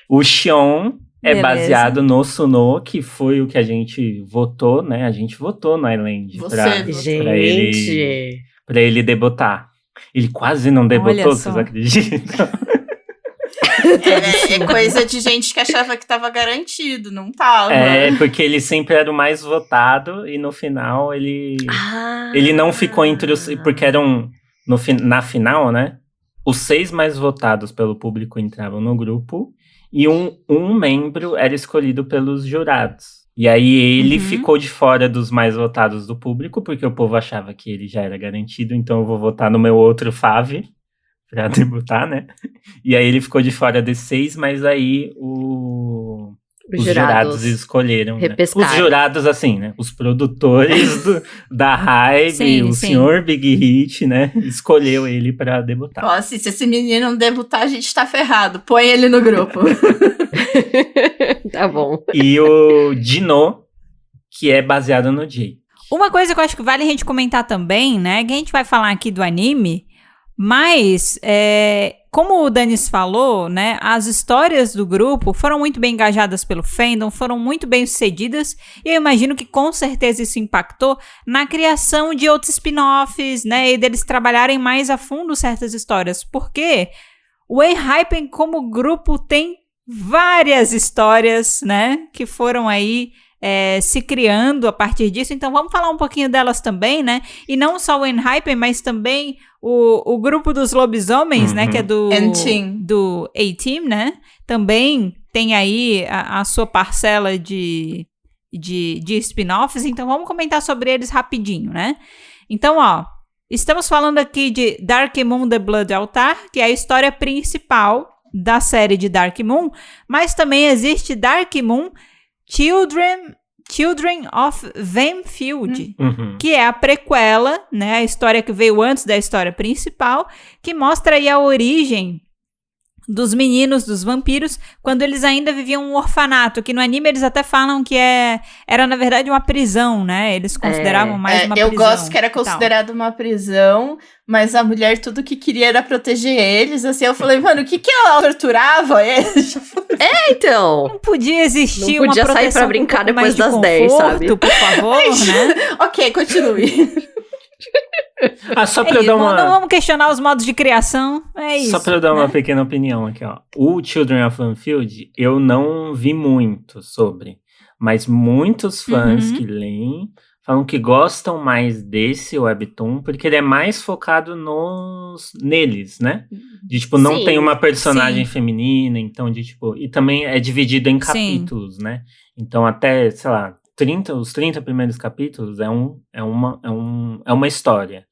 O Xion é Beleza. baseado no Suno, que foi o que a gente votou, né? A gente votou no Island Você pra, votou. Gente. pra ele debutar. Ele quase não debutou, Olha vocês só. acreditam? É coisa de gente que achava que tava garantido, não tava. É, porque ele sempre era o mais votado e no final ele não ficou entre os... Porque eram, na final, né? Os 6 mais votados pelo público entravam no grupo e um membro era escolhido pelos jurados. E aí ele ficou de fora dos mais votados do público, porque o povo achava que ele já era garantido, então eu vou votar no meu outro Fave pra debutar, né? E aí ele ficou de fora desses 6, mas aí os jurados escolheram, né? repescaram. Os jurados, assim, né? Os produtores da Hybe, Sim, o sim. senhor Big Hit, né? Escolheu ele pra debutar. Ó, assim, se esse menino não debutar, a gente tá ferrado. Põe ele no grupo. Tá bom. E o Dino, que é baseado no Jay. Uma coisa que eu acho que vale a gente comentar também, né? Que a gente vai falar aqui do anime, mas, como o Danis falou, né? As histórias do grupo foram muito bem engajadas pelo fandom, foram muito bem sucedidas, e eu imagino que com certeza isso impactou na criação de outros spin-offs, né? E deles trabalharem mais a fundo certas histórias, porque o Enhypen como grupo tem várias histórias, né? Que foram aí se criando a partir disso, então vamos falar um pouquinho delas também, né? E não só o Enhypen, mas também o grupo dos lobisomens, né? Que é do A-Team, né? Também tem aí a sua parcela de spin-offs, então vamos comentar sobre eles rapidinho, né? Então, ó, estamos falando aqui de Dark Moon The Blood Altar, que é a história principal da série de Dark Moon, mas também existe Dark Moon Children of Vamfield, que é a prequela, né, a história que veio antes da história principal, que mostra aí a origem dos meninos, dos vampiros, quando eles ainda viviam um orfanato, que no anime eles até falam que era na verdade uma prisão, né, eles consideravam mais uma prisão. Eu gosto que era considerado uma prisão, mas a mulher tudo que queria era proteger eles, assim, eu falei, mano, o que ela torturava eles? Então. Não podia existir não podia uma proteção sair pra brincar depois das conforto, 10, sabe? Por favor, né? Ok, continue. Só pra eu dar uma... Não vamos questionar os modos de criação, é isso. Só pra eu dar né? uma pequena opinião aqui, ó. O Children of Vamfield, eu não vi muito sobre, mas muitos fãs que leem falam que gostam mais desse webtoon, porque ele é mais focado neles, né? De, tipo, não tem uma personagem feminina, então, de, tipo... E também é dividido em capítulos, né? Então, até, sei lá, os 30 primeiros capítulos é uma história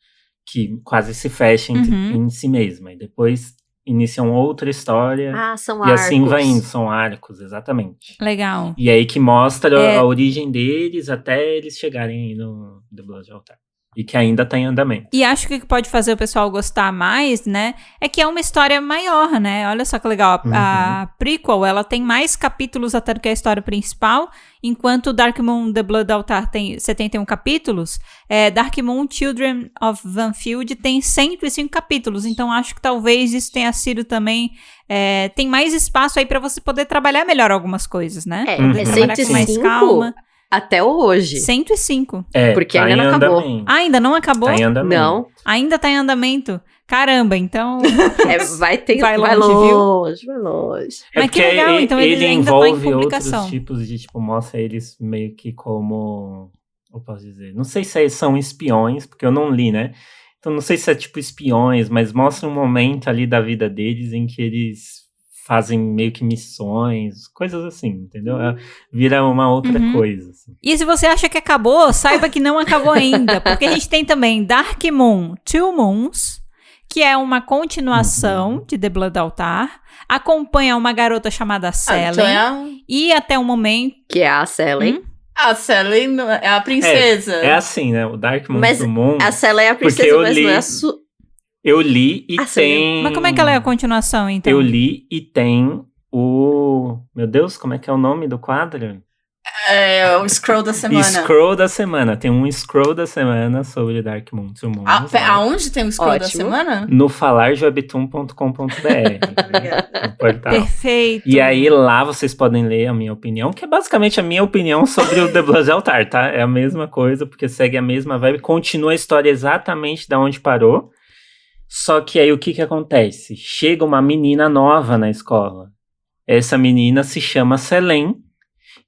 que quase se fecha em si mesma. E depois iniciam outra história. São e arcos. assim vai indo, são arcos, exatamente. Legal. E aí que mostra a origem deles até eles chegarem aí no The Blood Altar. E que ainda tá em andamento. E acho que o que pode fazer o pessoal gostar mais, né, é que é uma história maior, né? Olha só que legal. A prequel, ela tem mais capítulos até do que a história principal, enquanto Dark Moon The Blood Altar tem 71 capítulos, Dark Moon Children of Vamfield tem 105 capítulos. Então acho que talvez isso tenha sido também... tem mais espaço aí pra você poder trabalhar melhor algumas coisas, né? É 105 com mais calma. Até hoje. 105. Porque tá ainda não acabou. Andamento. Ainda não acabou? Tá em andamento. Não. Ainda tá em andamento. Caramba, então... vai longe, longe. Mas que legal, então ele ainda tá em envolve publicação. outros tipos de, tipo, mostra eles meio que como... Eu posso dizer... Não sei se são espiões, porque eu não li, né? Então não sei se é tipo espiões, mas mostra um momento ali da vida deles em que eles fazem meio que missões, coisas assim, entendeu? Vira uma outra coisa. Assim. E se você acha que acabou, saiba que não acabou ainda, porque a gente tem também Dark Moon Two Moons, que é uma continuação de The Blood Altar, acompanha uma garota chamada Selen, e até o momento... Que é a Selen. A Selen é a princesa. É assim, né? O Dark Moon Mas Two Moons... a Selen é a princesa, mas não é a Eu li e tem... Mas como é que ela é a continuação, então? Eu li e tem o... Meu Deus, como é que é o nome do quadro? É o Scroll da Semana. Scroll da Semana. Tem um Scroll da Semana sobre Dark Moon Two Moons. Aonde tem o Scroll da Semana? No falarjewebtoon.com.br. Perfeito. E aí lá vocês podem ler a minha opinião, que é basicamente a minha opinião sobre o The Blood Altar, tá? É a mesma coisa, porque segue a mesma vibe, continua a história exatamente da onde parou. Só que aí o que acontece? Chega uma menina nova na escola. Essa menina se chama Selen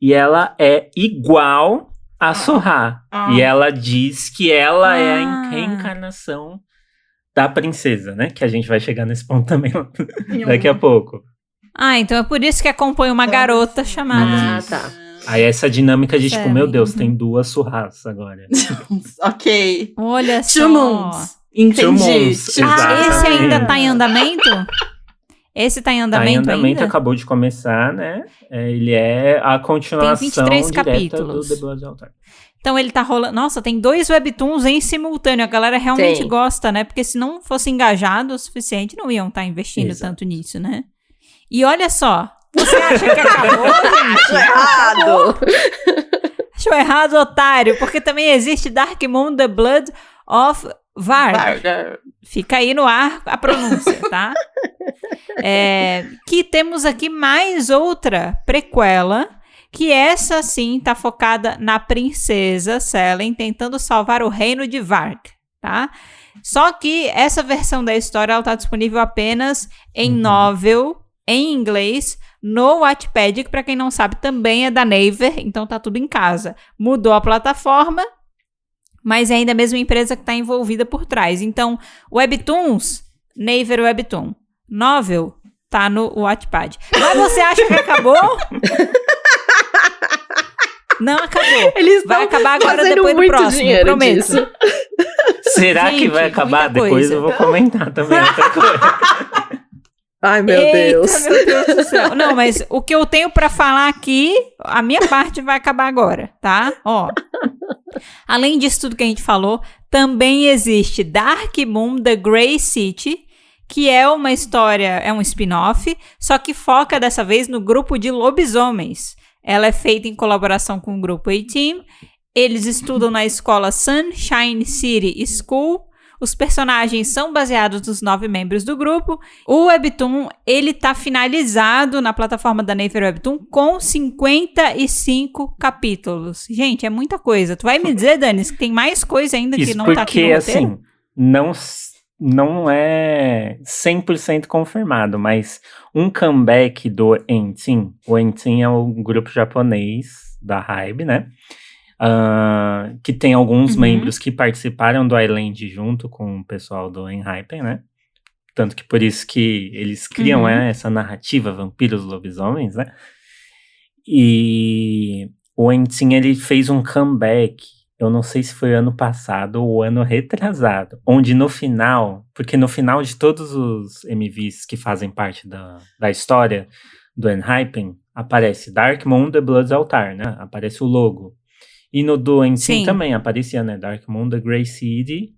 e ela é igual a Soha. E ela diz que ela é a reencarnação da princesa, né? Que a gente vai chegar nesse ponto também daqui a pouco. Então é por isso que acompanha uma garota chamada... tá. Aí essa dinâmica de tipo, meu Deus, tem duas Sohas agora. Ok. Olha só. Two Moons. Entendi. Esse ainda tá em andamento? Esse tá em andamento ainda? Acabou de começar, né? Ele é a continuação tem 23 direta capítulos. do The Blood Altar. Então ele tá rolando... Nossa, tem 2 webtoons em simultâneo. A galera realmente gosta, né? Porque se não fosse engajado o suficiente, não iam estar investindo tanto nisso, né? E olha só. Você acha que acabou, gente? Errado! Achou errado, otário, porque também existe Dark Moon, The Blood of Varg. Fica aí no ar a pronúncia, tá? Que temos aqui mais outra prequela, que essa sim tá focada na princesa Selene tentando salvar o reino de Varg, tá? Só que essa versão da história ela tá disponível apenas em novel, em inglês, no Wattpad, que pra quem não sabe também é da Naver, então tá tudo em casa. Mudou a plataforma, mas é ainda a mesma empresa que tá envolvida por trás. Então, Webtoons, Naver Webtoon. Novel, tá no Wattpad. Mas você acha que acabou? Não acabou. Vai acabar agora depois do próximo, prometo. Disso. Será que vai acabar? Depois eu vou comentar também outra coisa. Ai, meu Deus. Meu Deus do céu. Não, mas o que eu tenho pra falar aqui, a minha parte vai acabar agora, tá? Ó. Além disso tudo que a gente falou, também existe Dark Moon, The Grey City, que é uma história, é um spin-off, só que foca dessa vez no grupo de lobisomens. Ela é feita em colaboração com o grupo A-Team. Eles estudam na escola Sunshine City School. Os personagens são baseados nos 9 membros do grupo. O Webtoon, ele tá finalizado na plataforma da Naver Webtoon com 55 capítulos. Gente, é muita coisa. Tu vai me dizer, Danis, que tem mais coisa ainda que não tá aqui no roteiro? Porque, assim, não é 100% confirmado, mas um comeback do N-Team. O N-Team é um grupo japonês da Hybe, né? Que tem alguns membros que participaram do Island junto com o pessoal do Enhypen, né? Tanto que por isso que eles criam essa narrativa vampiros lobisomens, né? E o N-Team, ele fez um comeback, eu não sei se foi ano passado ou ano retrasado, onde no final, porque no final de todos os MVs que fazem parte da história do Enhypen, aparece Dark Moon, The Blood's Altar, né? Aparece o logo. E no do N-Team também aparecia, né? Dark Moon, The Grey City.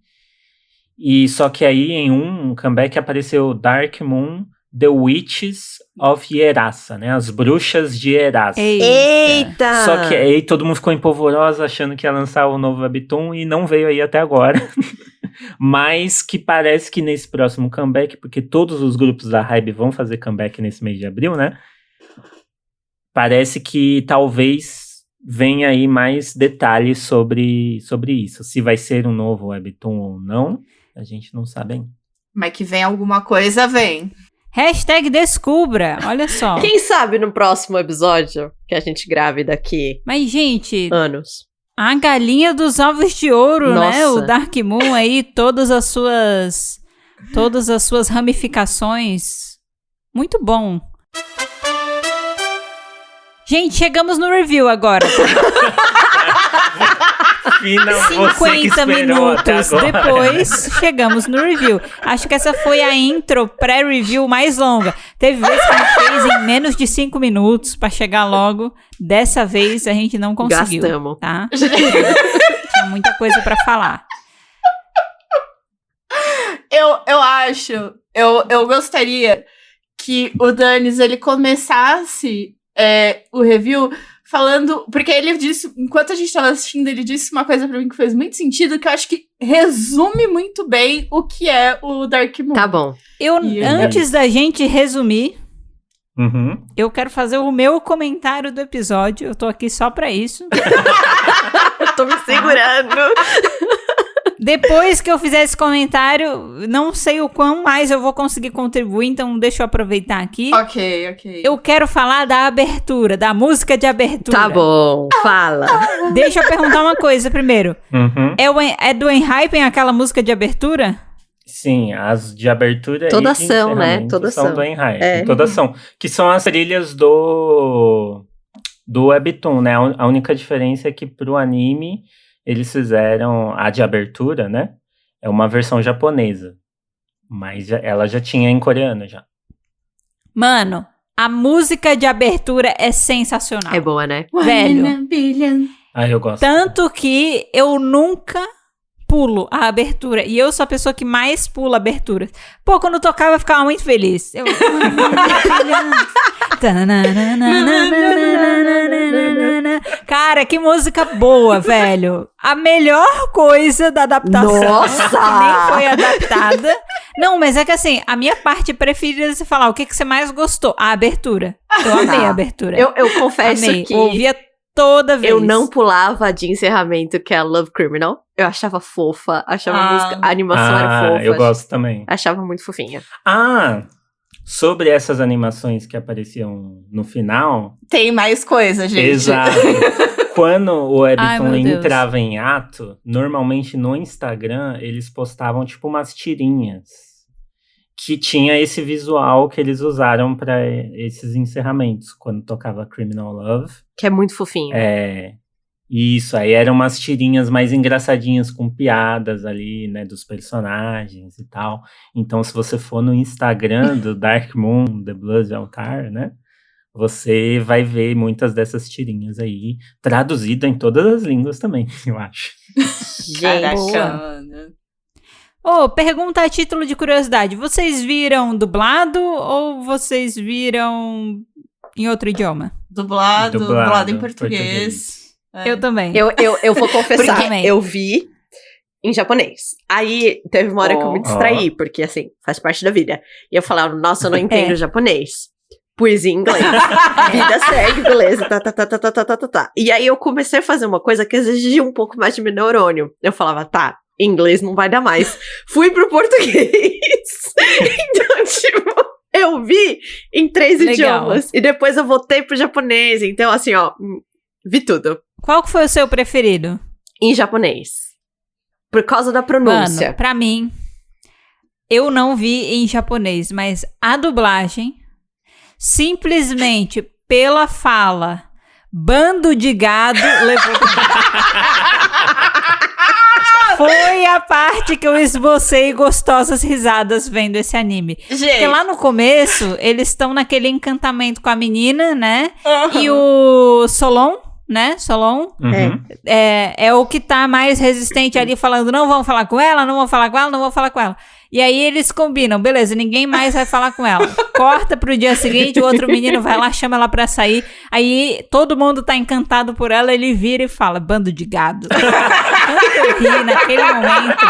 E só que aí em um comeback apareceu Dark Moon, The Witches of Yerasa, né? As bruxas de Yerasa. Eita! Só que aí todo mundo ficou empolvoroso achando que ia lançar o novo Webtoon e não veio aí até agora. Mas que parece que nesse próximo comeback, porque todos os grupos da Hybe vão fazer comeback nesse mês de abril, né? Parece que talvez venha aí mais detalhes sobre isso. Se vai ser um novo Webtoon ou não, a gente não sabe ainda. Mas que vem alguma coisa, vem. Hashtag descubra, olha só. Quem sabe no próximo episódio que a gente grave daqui Mas, gente, anos. A galinha dos ovos de ouro, Nossa. né? O Dark Moon aí, todas as suas ramificações. Muito bom. Gente, chegamos no review agora. 50 minutos depois, chegamos no review. Acho que essa foi a intro pré-review mais longa. Teve vezes que a gente fez em menos de 5 minutos pra chegar logo. Dessa vez a gente não conseguiu. Gastamos. Tá? Tinha muita coisa pra falar. Eu gostaria que o Danis, ele começasse o review falando, porque ele disse, enquanto a gente estava assistindo, ele disse uma coisa pra mim que fez muito sentido, que eu acho que resume muito bem o que é o Dark Moon. Tá bom. Antes da gente resumir, eu quero fazer o meu comentário do episódio. Eu tô aqui só pra isso. Eu tô me segurando. Depois que eu fizer esse comentário, não sei o quão mais eu vou conseguir contribuir, então deixa eu aproveitar aqui. Ok. Eu quero falar da abertura, da música de abertura. Tá bom, fala. Deixa eu perguntar uma coisa primeiro. É do Enhypen aquela música de abertura? Sim, as de abertura toda e de ação, né? Toda são ação. do Enhypen. Toda ação. Que são as trilhas do Webtoon, né? A única diferença é que pro anime eles fizeram a de abertura, né? É uma versão japonesa. Mas ela já tinha em coreano, já. Mano, a música de abertura é sensacional. É boa, né? Velho. Eu gosto. Tanto que eu nunca pulo a abertura. E eu sou a pessoa que mais pula a abertura. Pô, quando tocava eu ficava muito feliz. Cara, que música boa, velho. A melhor coisa da adaptação. Nossa! Que nem foi adaptada. Não, mas é que assim, a minha parte preferida é você falar o que você mais gostou. A abertura. Eu amei a abertura. Eu confesso amei. que... Ouvia toda vez. Eu não pulava de encerramento, que é a Love Criminal. Eu achava fofa, achava a animação era fofa. Eu gosto também. Achava muito fofinha. Sobre essas animações que apareciam no final... Tem mais coisa, gente. Exato. Quando o Webtoon Ai, entrava em ato, normalmente no Instagram, eles postavam tipo umas tirinhas que tinha esse visual que eles usaram pra esses encerramentos, quando tocava Criminal Love. Que é muito fofinho. Isso, aí eram umas tirinhas mais engraçadinhas com piadas ali, né, dos personagens e tal. Então, se você for no Instagram do Dark Moon, The Blood Altar, né, você vai ver muitas dessas tirinhas aí, traduzida em todas as línguas também, eu acho. Caraca. Pergunta a título de curiosidade. Vocês viram dublado ou vocês viram em outro idioma? Dublado em português. Eu também. Eu vou confessar, Porque... eu vi em japonês. Aí teve uma hora que eu me distraí, porque assim, faz parte da vida. E eu falava, nossa, eu não entendo japonês. Pus em inglês. Vida segue, beleza. Tá. E aí eu comecei a fazer uma coisa que exigia um pouco mais de meu neurônio. Eu falava, tá, inglês não vai dar mais. Fui pro português. Então, tipo, eu vi em 3 idiomas. E depois eu voltei pro japonês. Então, assim, ó, vi tudo. Qual foi o seu preferido? Em japonês. Por causa da pronúncia. Mano, pra mim, eu não vi em japonês, mas a dublagem, simplesmente pela fala, bando de gado, levou... Foi a parte que eu esbocei gostosas risadas vendo esse anime. Gente. Porque lá no começo, eles estão naquele encantamento com a menina, né? Uhum. E o Solon, né? Solon é o que tá mais resistente ali, falando, não vão falar com ela, não vão falar com ela, não vão falar com ela. E aí eles combinam, beleza, ninguém mais vai falar com ela. Corta pro dia seguinte, o outro menino vai lá, chama ela pra sair. Aí todo mundo tá encantado por ela, ele vira e fala, bando de gado. Tanto eu ri naquele momento.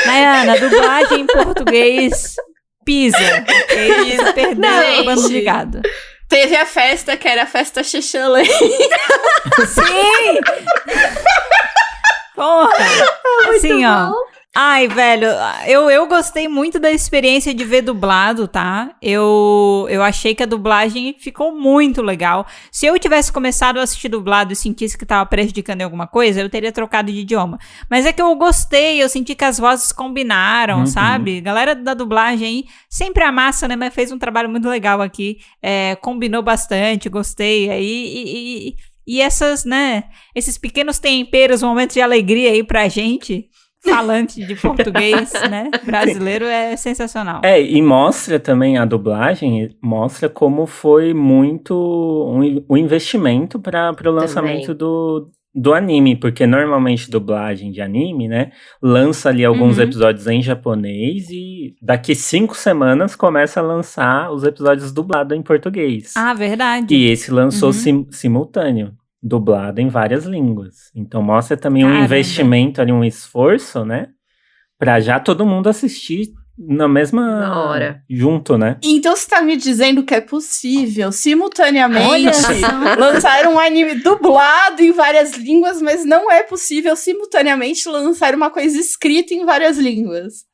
Nayana, dublagem em português, pisa. Eles perderam o bando de gado. Teve a festa, que era a festa Xexelê. Sim! Porra! Assim, ó. Ai, velho, eu gostei muito da experiência de ver dublado, tá? Eu achei que a dublagem ficou muito legal. Se eu tivesse começado a assistir dublado e sentisse que tava prejudicando em alguma coisa, eu teria trocado de idioma. Mas é que eu gostei, eu senti que as vozes combinaram, sabe? Galera da dublagem aí sempre amassa, né? Mas fez um trabalho muito legal aqui. Combinou bastante, gostei aí. E essas, né? Esses pequenos temperos, momentos de alegria aí pra gente... falante de português, né, brasileiro, é sensacional. E mostra também a dublagem, mostra como foi muito um investimento para o lançamento do anime, porque normalmente dublagem de anime, né, lança ali alguns episódios em japonês e daqui 5 semanas começa a lançar os episódios dublados em português. Ah, verdade. E esse lançou simultâneo. Dublado em várias línguas. Então mostra também um investimento ali, um esforço, né? Pra já todo mundo assistir na mesma hora. Junto, né? Então você tá me dizendo que é possível, simultaneamente, lançar um anime dublado em várias línguas, mas não é possível simultaneamente lançar uma coisa escrita em várias línguas.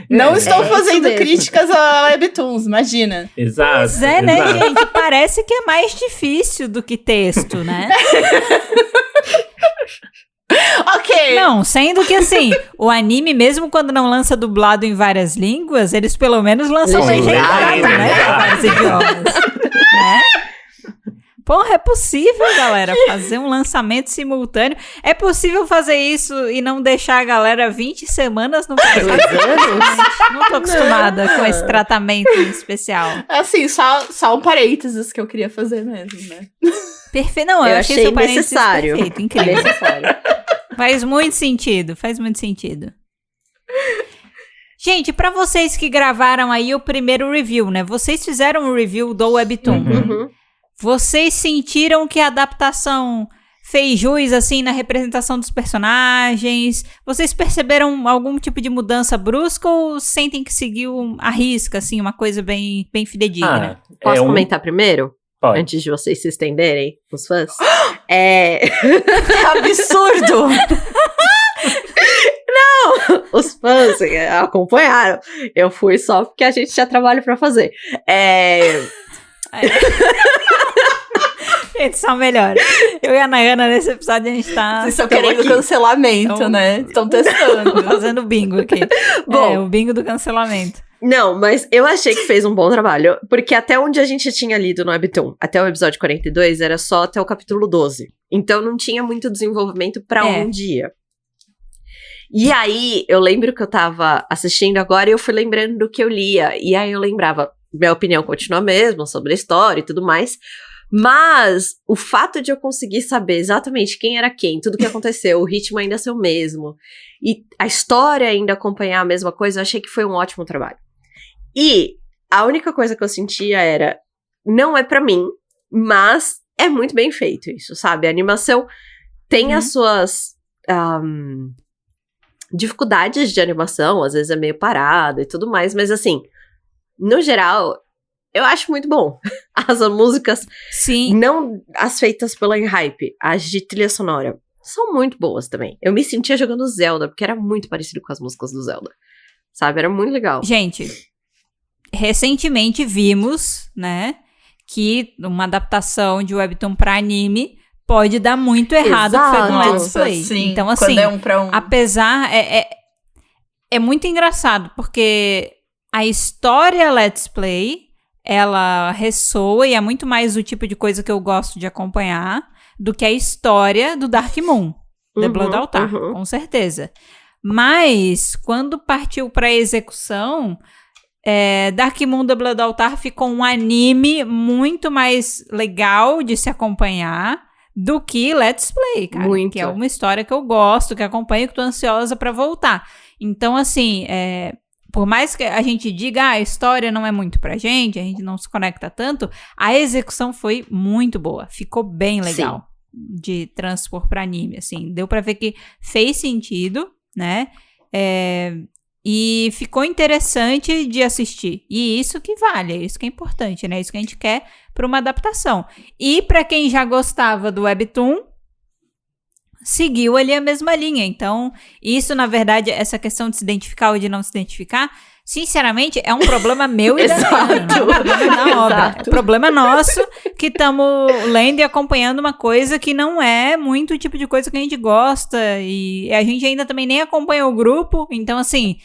Não estou fazendo críticas a Webtoons, imagina. Exato. Pois é, né, gente? Parece que é mais difícil do que texto, né? Ok. Não, sendo que assim, o anime, mesmo quando não lança dublado em várias línguas, eles pelo menos lançam legendado, né? Em vários idiomas. Né? Porra, é possível, galera, fazer um lançamento simultâneo. É possível fazer isso e não deixar a galera 20 semanas no país. Não tô acostumada com esse tratamento especial. Assim, só um parênteses que eu queria fazer mesmo, né? Perfeito. Não, eu achei seu parênteses necessário. perfeito, incrível. Necessário. Faz muito sentido, faz muito sentido. Gente, pra vocês que gravaram aí o primeiro review, né? Vocês fizeram o review do Webtoon. Uhum. Vocês sentiram que a adaptação fez jus, assim, na representação dos personagens? Vocês perceberam algum tipo de mudança brusca ou sentem que seguiu a risca, assim, uma coisa bem fidedigna? Posso comentar primeiro? Pode. Antes de vocês se estenderem, os fãs? Absurdo! Os fãs acompanharam. Eu fui só porque a gente tinha trabalho pra fazer. Gente, são melhores. Eu e a Nayana, nesse episódio, a gente tá... Vocês estão querendo aqui. cancelamento, né? Estão testando. fazendo bingo aqui. Bom. O bingo do cancelamento. Não, mas eu achei que fez um bom trabalho, porque até onde a gente tinha lido no Webtoon, até o episódio 42, era só até o capítulo 12. Então não tinha muito desenvolvimento pra um dia. E aí, eu lembro que eu tava assistindo agora e eu fui lembrando do que eu lia. E aí eu lembrava, minha opinião continua a mesma sobre a história e tudo mais. Mas o fato de eu conseguir saber exatamente quem era quem, tudo que aconteceu, o ritmo ainda ser o mesmo, e a história ainda acompanhar a mesma coisa, eu achei que foi um ótimo trabalho. E a única coisa que eu sentia era, não é pra mim, mas é muito bem feito isso, sabe? A animação tem as suas dificuldades de animação, às vezes é meio parada e tudo mais, mas assim, no geral, eu acho muito bom. As músicas, Sim. não as feitas pela Enhype, as de trilha sonora, são muito boas também. Eu me sentia jogando Zelda, porque era muito parecido com as músicas do Zelda, sabe? Era muito legal. Gente, recentemente vimos, né, que uma adaptação de Webtoon pra anime pode dar muito errado, que foi com Let's Play. Sim, então, assim, quando é um pra um. apesar... É muito engraçado, porque a história Let's Play, ela ressoa e é muito mais o tipo de coisa que eu gosto de acompanhar do que a história do Dark Moon, The Blood Altar, com certeza. Mas, quando partiu pra execução... Dark Moon The Blood Altar ficou um anime muito mais legal de se acompanhar do que Let's Play, cara. Muito. Que é uma história que eu gosto, que acompanho, que tô ansiosa pra voltar. Então, assim, por mais que a gente diga, a história não é muito pra gente, a gente não se conecta tanto, a execução foi muito boa. Ficou bem legal de transpor pra anime, assim. Deu pra ver que fez sentido, né? E ficou interessante de assistir. E isso que vale, é isso que é importante, né? Isso que a gente quer para uma adaptação. E para quem já gostava do Webtoon, seguiu ali a mesma linha. Então, isso, na verdade, essa questão de se identificar ou de não se identificar, sinceramente, é um problema meu e da Nayana, não é um problema da obra. É um problema nosso que estamos lendo e acompanhando uma coisa que não é muito o tipo de coisa que a gente gosta. E a gente ainda também nem acompanha o grupo. Então, assim...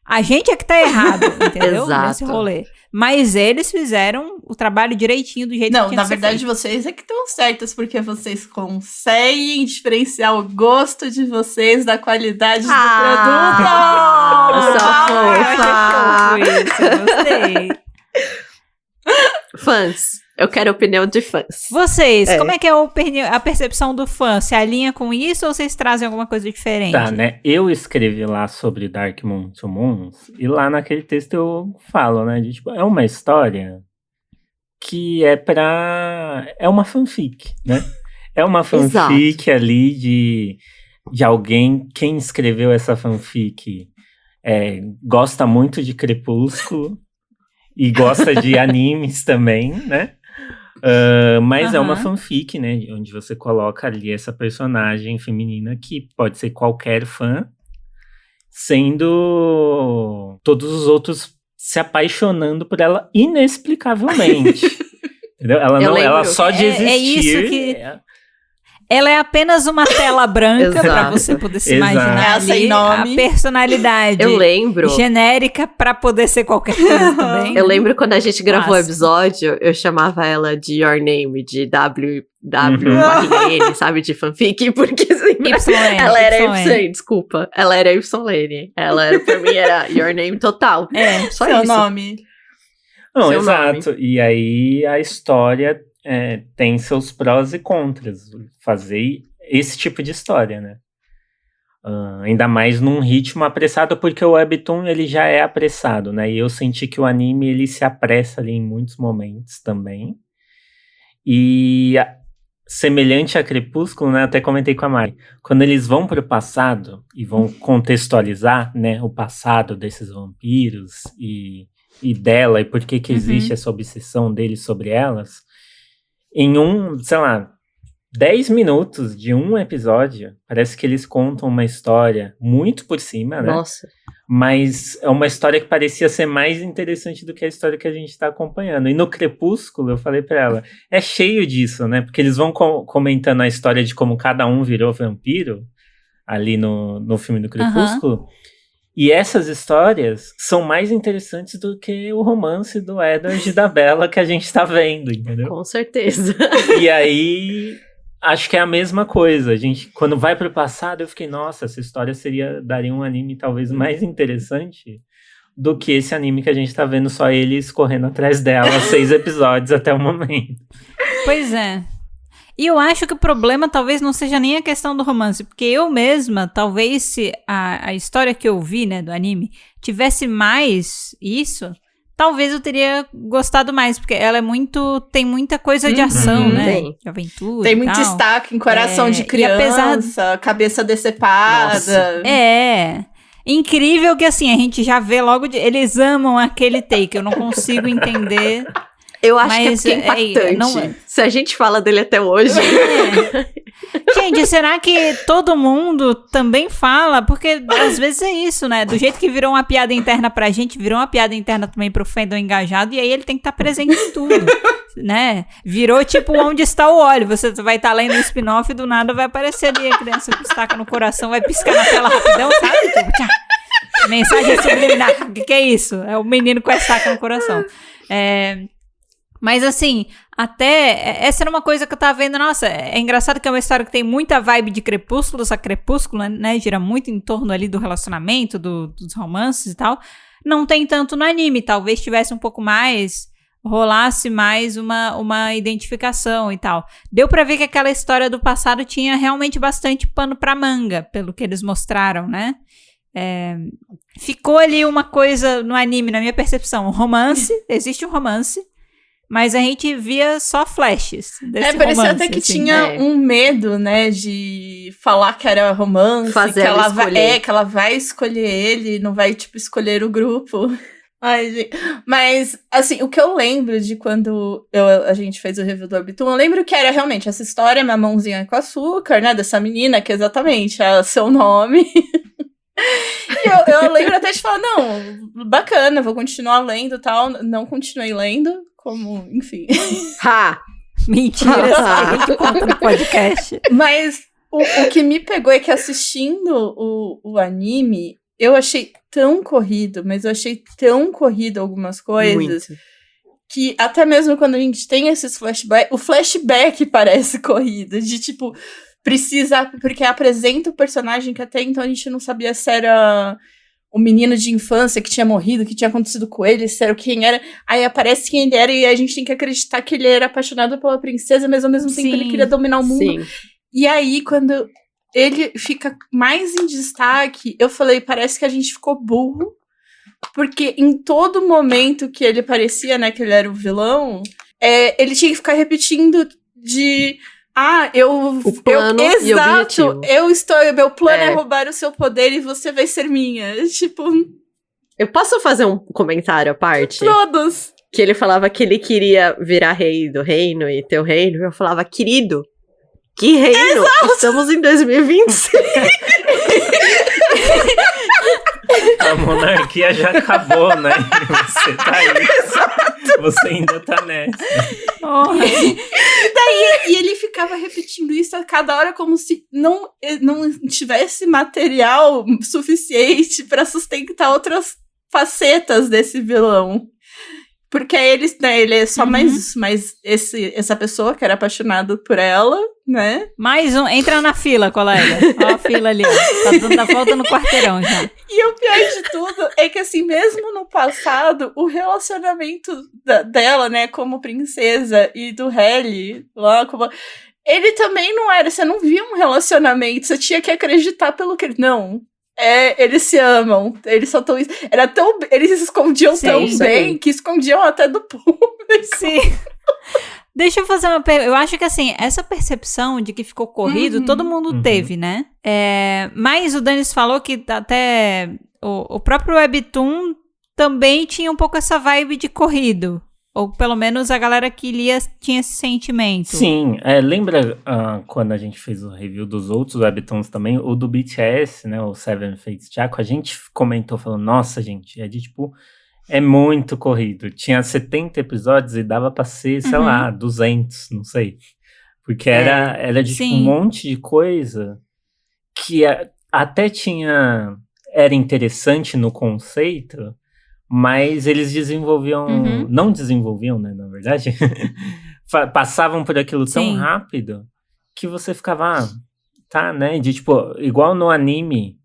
A gente é que tá errado, entendeu? Exato. Nesse rolê. Mas eles fizeram o trabalho direitinho do jeito que tinha Não, na que ser verdade feito. vocês é que estão certas, porque vocês conseguem diferenciar o gosto de vocês da qualidade do produto! Só Eu achei fofo isso, eu gostei. Fãs. Eu quero a opinião de fãs. Vocês, como é que é a percepção do fã? Se alinha com isso ou vocês trazem alguma coisa diferente? Tá, né? Eu escrevi lá sobre Dark Moon to Moons, e lá naquele texto eu falo, né? De, tipo, é uma história que é uma fanfic, né? É uma fanfic ali de alguém, quem escreveu essa fanfic gosta muito de Crepúsculo e gosta de animes também, né? Mas é uma fanfic, né? Onde você coloca ali essa personagem feminina que pode ser qualquer fã, sendo todos os outros se apaixonando por ela inexplicavelmente. Entendeu? Ela só de existir. É isso que... Ela é apenas uma tela branca pra você poder se imaginar ali sem nome. A personalidade Eu lembro. genérica pra poder ser qualquer coisa também. Eu lembro quando a gente gravou o Massa. episódio, eu chamava ela de Your Name, de W-N, sabe, de fanfic, porque sempre YN, ela era YN. Y, desculpa, ela era YN, pra mim era Your Name total. Só Seu isso. nome. Não, Seu exato. E aí a história tem seus prós e contras. Fazer esse tipo de história, né? Ainda mais num ritmo apressado, porque o Webtoon ele já é apressado, né? E eu senti que o anime ele se apressa ali em muitos momentos também. E semelhante a Crepúsculo, né? Até comentei com a Mari. Quando eles vão pro passado e vão contextualizar, né, o passado desses vampiros e dela, e por que existe essa obsessão deles sobre elas, em 10 minutos de um episódio, parece que eles contam uma história muito por cima, né? Nossa. Mas é uma história que parecia ser mais interessante do que a história que a gente tá acompanhando. E no Crepúsculo, eu falei pra ela, é cheio disso, né? Porque eles vão comentando a história de como cada um virou vampiro, ali no filme do Crepúsculo. E essas histórias são mais interessantes do que o romance do Edward e da Bella que a gente tá vendo, entendeu? Com certeza. E aí, acho que é a mesma coisa. A gente, quando vai pro passado, eu fiquei, nossa, essa história daria um anime talvez mais interessante do que esse anime que a gente tá vendo só eles correndo atrás dela 6 episódios até o momento. Pois é. E eu acho que o problema talvez não seja nem a questão do romance, porque eu mesma, talvez se a história que eu vi, né, do anime, tivesse mais isso, talvez eu teria gostado mais, porque ela tem muita coisa de ação, né, de aventura. Tem muito destaque em coração de criança, cabeça decepada. Nossa. Incrível que assim, a gente já vê logo, eles amam aquele take, eu não consigo entender... Eu acho que é impactante. Se a gente fala dele até hoje. Gente, será que todo mundo também fala? Porque às vezes é isso, né? Do jeito que virou uma piada interna pra gente, virou uma piada interna também pro fandom engajado, e aí ele tem que estar presente em tudo, né? Virou tipo Onde Está o Óleo. Você vai estar lendo o spin-off e do nada vai aparecer ali a criança com estaca no coração, vai piscar na tela rapidão, sabe? Tipo, tchá. Mensagem subliminar. O que é isso? É o menino com a estaca no coração. Mas assim, até essa era uma coisa que eu tava vendo, nossa, é engraçado que é uma história que tem muita vibe de Crepúsculo, essa Crepúsculo, né, gira muito em torno ali do relacionamento, dos romances e tal, não tem tanto no anime, talvez tivesse um pouco mais, rolasse mais uma identificação e tal. Deu pra ver que aquela história do passado tinha realmente bastante pano pra manga, pelo que eles mostraram, né? Ficou ali uma coisa no anime, na minha percepção, um romance, existe um romance, mas a gente via só flashes desse romance. Parecia até que assim, tinha um medo, né, de falar que era romance, fazer que ela vai, que ela vai escolher ele, não vai, tipo, escolher o grupo. Ai, gente. Mas, assim, o que eu lembro de quando a gente fez o review do Webtoon, eu lembro que era realmente essa história, Minha Mãozinha com Açúcar, né, dessa menina, que exatamente é o seu nome. E eu lembro até de falar, não, bacana, vou continuar lendo e tal. Não continuei lendo, como, enfim. Mentira, a gente conta no podcast. Mas o que me pegou é que assistindo o anime, eu achei tão corrido, mas eu achei tão corrido algumas coisas. Muito. Que até mesmo quando a gente tem esses flashbacks, o flashback parece corrido, de tipo, precisa, porque apresenta o personagem que até então a gente não sabia se era o menino de infância que tinha morrido, o que tinha acontecido com ele, se era quem era. Aí aparece quem ele era e a gente tem que acreditar que ele era apaixonado pela princesa, mas ao mesmo tempo ele queria dominar o mundo. Sim. E aí, quando ele fica mais em destaque, eu falei, parece que a gente ficou burro, porque em todo momento que ele parecia, né, que ele era o vilão, ele tinha que ficar repetindo de... o plano e o objetivo. Meu plano é roubar o seu poder e você vai ser minha. Tipo... Eu posso fazer um comentário à parte? Todos! Que ele falava que ele queria virar rei do reino e ter o reino. Eu falava, querido, que reino? Exato. Estamos em 2026. A monarquia já acabou, né? Você tá aí. Exato. Você ainda tá nessa. E ele ficava repetindo isso a cada hora como se não tivesse material suficiente pra sustentar outras facetas desse vilão. Porque ele é só mais essa pessoa que era apaixonado por ela, né? Mais um. Entra na fila, colega. Ó a fila ali, ó. Tá volta no quarteirão já. E o pior de tudo é que, assim, mesmo no passado, o relacionamento dela, né, como princesa, e do Halle, lá como... ele também não era, você não via um relacionamento, você tinha que acreditar pelo que ele... Não, eles se amam, eles só tão... Eles se escondiam tão bem que escondiam até do público. Sim. Deixa eu fazer uma pergunta. Eu acho que, assim, essa percepção de que ficou corrido, todo mundo teve, né? Mas o Danis falou que até o próprio Webtoon também tinha um pouco essa vibe de corrido. Ou pelo menos a galera que lia tinha esse sentimento. Sim, lembra quando a gente fez o review dos outros Webtoons também? O do BTS, né, o Seven Fates Chaco, a gente comentou, falando, nossa, gente, é muito corrido. Tinha 70 episódios e dava pra ser, sei lá, 200, não sei. Porque era de tipo, um monte de coisa que até era interessante no conceito, mas eles desenvolviam... Não desenvolviam, né, na verdade. Passavam por aquilo tão rápido que você ficava... tá, né? De tipo, igual no anime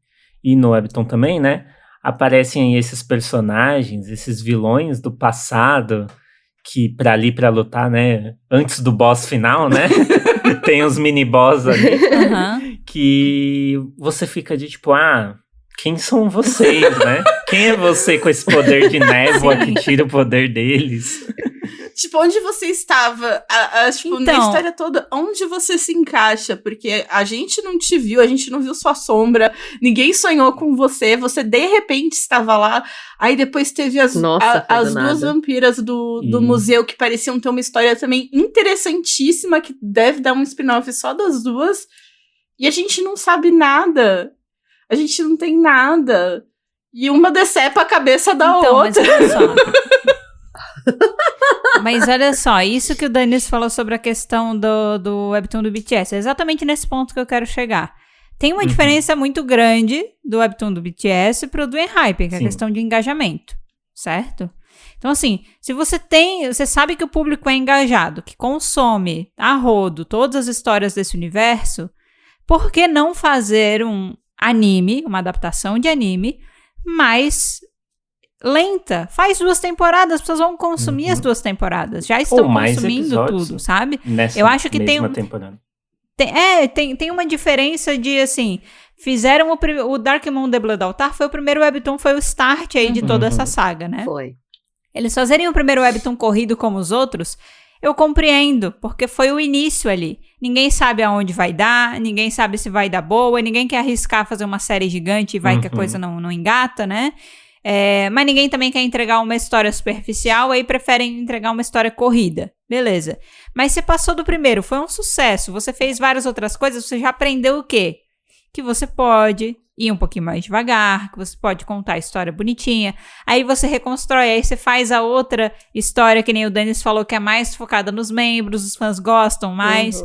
e no Webtoon também, né? Aparecem aí esses personagens, esses vilões do passado, que pra lutar, né? Antes do boss final, né? Tem os mini-boss ali. Que você fica de tipo, quem são vocês, né? Quem é você com esse poder de névoa que tira o poder deles? Tipo, onde você estava? Tipo, na história toda, onde você se encaixa? Porque a gente não te viu, a gente não viu sua sombra, ninguém sonhou com você, você de repente estava lá. Aí depois teve as duas vampiras do museu que pareciam ter uma história também interessantíssima, que deve dar um spin-off só das duas. E a gente não sabe nada. A gente não tem nada. E uma decepa a cabeça da outra. Mas olha só, isso que o Danis falou sobre a questão do Webtoon do BTS, é exatamente nesse ponto que eu quero chegar. Tem uma diferença muito grande do Webtoon do BTS pro do Enhypen, que é a questão de engajamento, certo? Então, assim, se você sabe que o público é engajado, que consome a rodo todas as histórias desse universo, por que não fazer um anime, uma adaptação de anime, mais lenta? Faz 2 temporadas, as pessoas vão consumir as 2 temporadas. Já estão consumindo tudo, sabe? Eu acho que tem temporada. Tem uma diferença de, assim, fizeram o Dark Moon The Blood Altar, foi o primeiro Webtoon, foi o start aí de toda essa saga, né? Foi. Eles fazerem o primeiro Webtoon corrido como os outros, eu compreendo, porque foi o início ali. Ninguém sabe aonde vai dar, ninguém sabe se vai dar boa, ninguém quer arriscar fazer uma série gigante e vai que a coisa não engata, né? Mas ninguém também quer entregar uma história superficial, aí preferem entregar uma história corrida. Beleza. Mas você passou do primeiro, foi um sucesso, você fez várias outras coisas, você já aprendeu o quê? Que você pode ir um pouquinho mais devagar, que você pode contar a história bonitinha, aí você reconstrói, aí você faz a outra história, que nem o Danis falou, que é mais focada nos membros, os fãs gostam mais.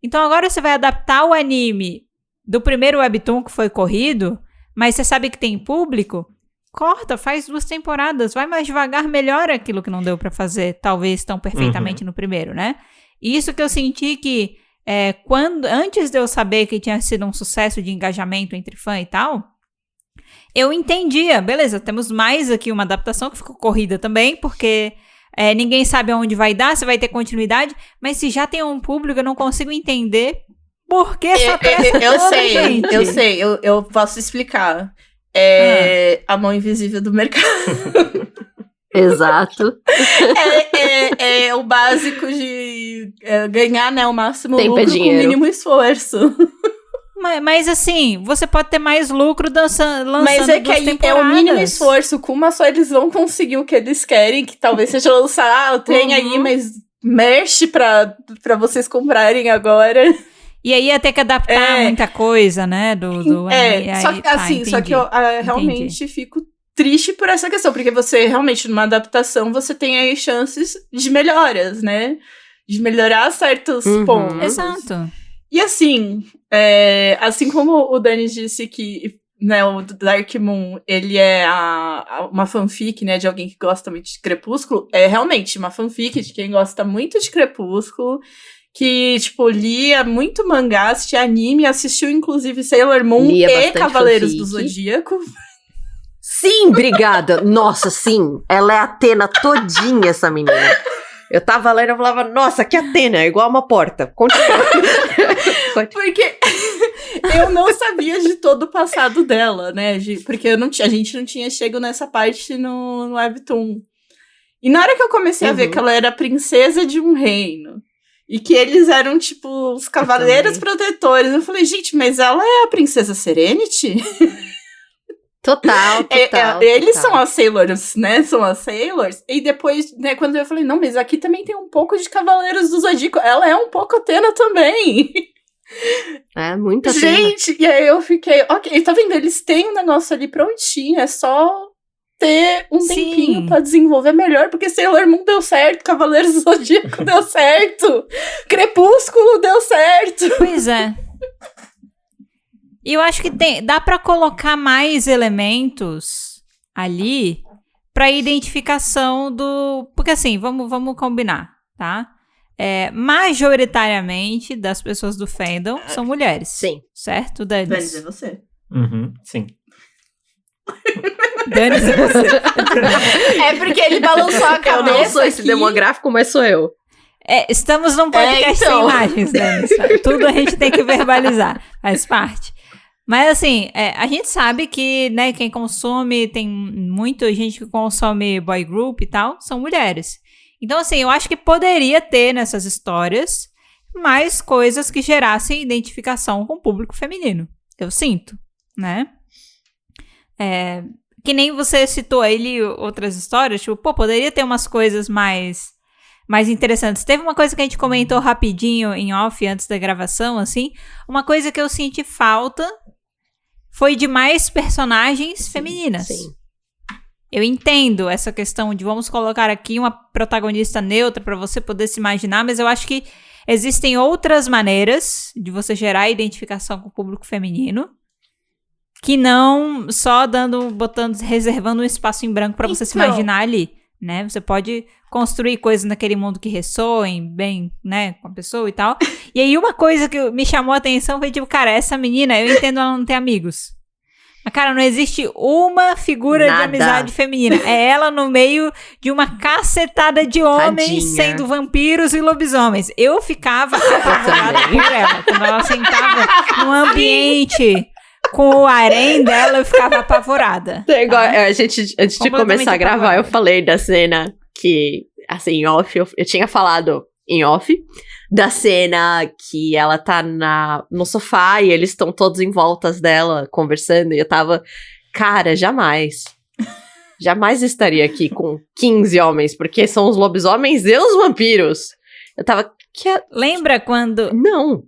Então agora você vai adaptar o anime do primeiro Webtoon que foi corrido, mas você sabe que tem público, corta, faz 2 temporadas, vai mais devagar, melhora aquilo que não deu pra fazer, talvez tão perfeitamente no primeiro, né? Isso que eu senti que antes de eu saber que tinha sido um sucesso de engajamento entre fã e tal, eu entendia, beleza, temos mais aqui uma adaptação que ficou corrida também, porque ninguém sabe aonde vai dar, se vai ter continuidade, mas se já tem um público, eu não consigo entender por que essa pressa toda, gente. Eu sei, eu posso explicar. A mão invisível do mercado. Exato. É o básico de ganhar, né, o máximo Tempo lucro com o mínimo esforço. Mas assim, você pode ter mais lucro lançando mas é que aí temporadas. É o mínimo esforço. Com uma só eles vão conseguir o que eles querem, que talvez seja lançar, tem aí, mas mexe pra vocês comprarem agora. E aí ia ter que adaptar muita coisa, né? Só que eu realmente fico triste por essa questão, porque você realmente, numa adaptação, você tem aí chances de melhoras, né? De melhorar certos pontos. Exato. E assim, assim como o Dani disse que, né, o Dark Moon, ele é uma fanfic, né, de alguém que gosta muito de Crepúsculo, é realmente uma fanfic de quem gosta muito de Crepúsculo, que, tipo, lia muito mangá, assistia anime, assistiu, inclusive, Sailor Moon e Cavaleiros do Zodíaco. Sim, obrigada. Nossa, sim. Ela é Atena todinha, essa menina. Eu tava lendo e falava, nossa, que Athena, é igual uma porta. Continua. Porque eu não sabia de todo o passado dela, né? Porque a gente não tinha chego nessa parte no Webtoon. E na hora que eu comecei a ver que ela era princesa de um reino, e que eles eram, tipo, os cavaleiros protetores, eu falei, gente, mas ela é a princesa Serenity? Total. Eles são as Sailors, né? São as Sailors. E depois, né, quando eu falei, não, mas aqui também tem um pouco de Cavaleiros do Zodíaco. Ela é um pouco Athena também. É, muito Athena. Gente, e aí eu fiquei, ok, tá vendo? Eles têm um negócio ali prontinho, é só ter um tempinho pra desenvolver melhor, porque Sailor Moon deu certo, Cavaleiros do Zodíaco deu certo, Crepúsculo deu certo. Pois é. E eu acho que dá pra colocar mais elementos ali pra identificação do... Porque assim, vamos combinar, tá? Majoritariamente das pessoas do fandom são mulheres. Sim. Certo, Danis? Danis é você. Sim. Danis é você. É porque ele balançou a cabeça. Eu não sou esse demográfico, mas sou eu. Estamos num podcast sem imagens, Danis. Tudo a gente tem que verbalizar. Faz parte. Mas assim, a gente sabe que, né, quem consome, tem muita gente que consome boy group e tal, são mulheres. Então assim, eu acho que poderia ter nessas histórias mais coisas que gerassem identificação com o público feminino. Eu sinto, né? Que nem você citou aí outras histórias, tipo, poderia ter umas coisas mais interessantes. Teve uma coisa que a gente comentou rapidinho em off antes da gravação, assim, uma coisa que eu senti falta foi de mais personagens femininas. Sim. Eu entendo essa questão de vamos colocar aqui uma protagonista neutra para você poder se imaginar, mas eu acho que existem outras maneiras de você gerar identificação com o público feminino que não só reservando um espaço em branco para você se imaginar ali, né? Você pode construir coisas naquele mundo que ressoem bem, né, com a pessoa e tal. E aí uma coisa que me chamou a atenção foi tipo, cara, essa menina, eu entendo ela não ter amigos. Mas, cara, não existe uma figura de amizade feminina. É ela no meio de uma cacetada de homens sendo vampiros e lobisomens. Eu ficava apavorada por ela. Quando ela sentava num ambiente com o harém dela, eu ficava apavorada. A gente, antes de começar a gravar, eu falei da cena que, assim, em off, eu tinha falado em off, da cena que ela tá no sofá e eles estão todos em voltas dela, conversando, e eu tava, cara, jamais estaria aqui com 15 homens, porque são os lobisomens e os vampiros. Eu tava... Lembra quando... Não.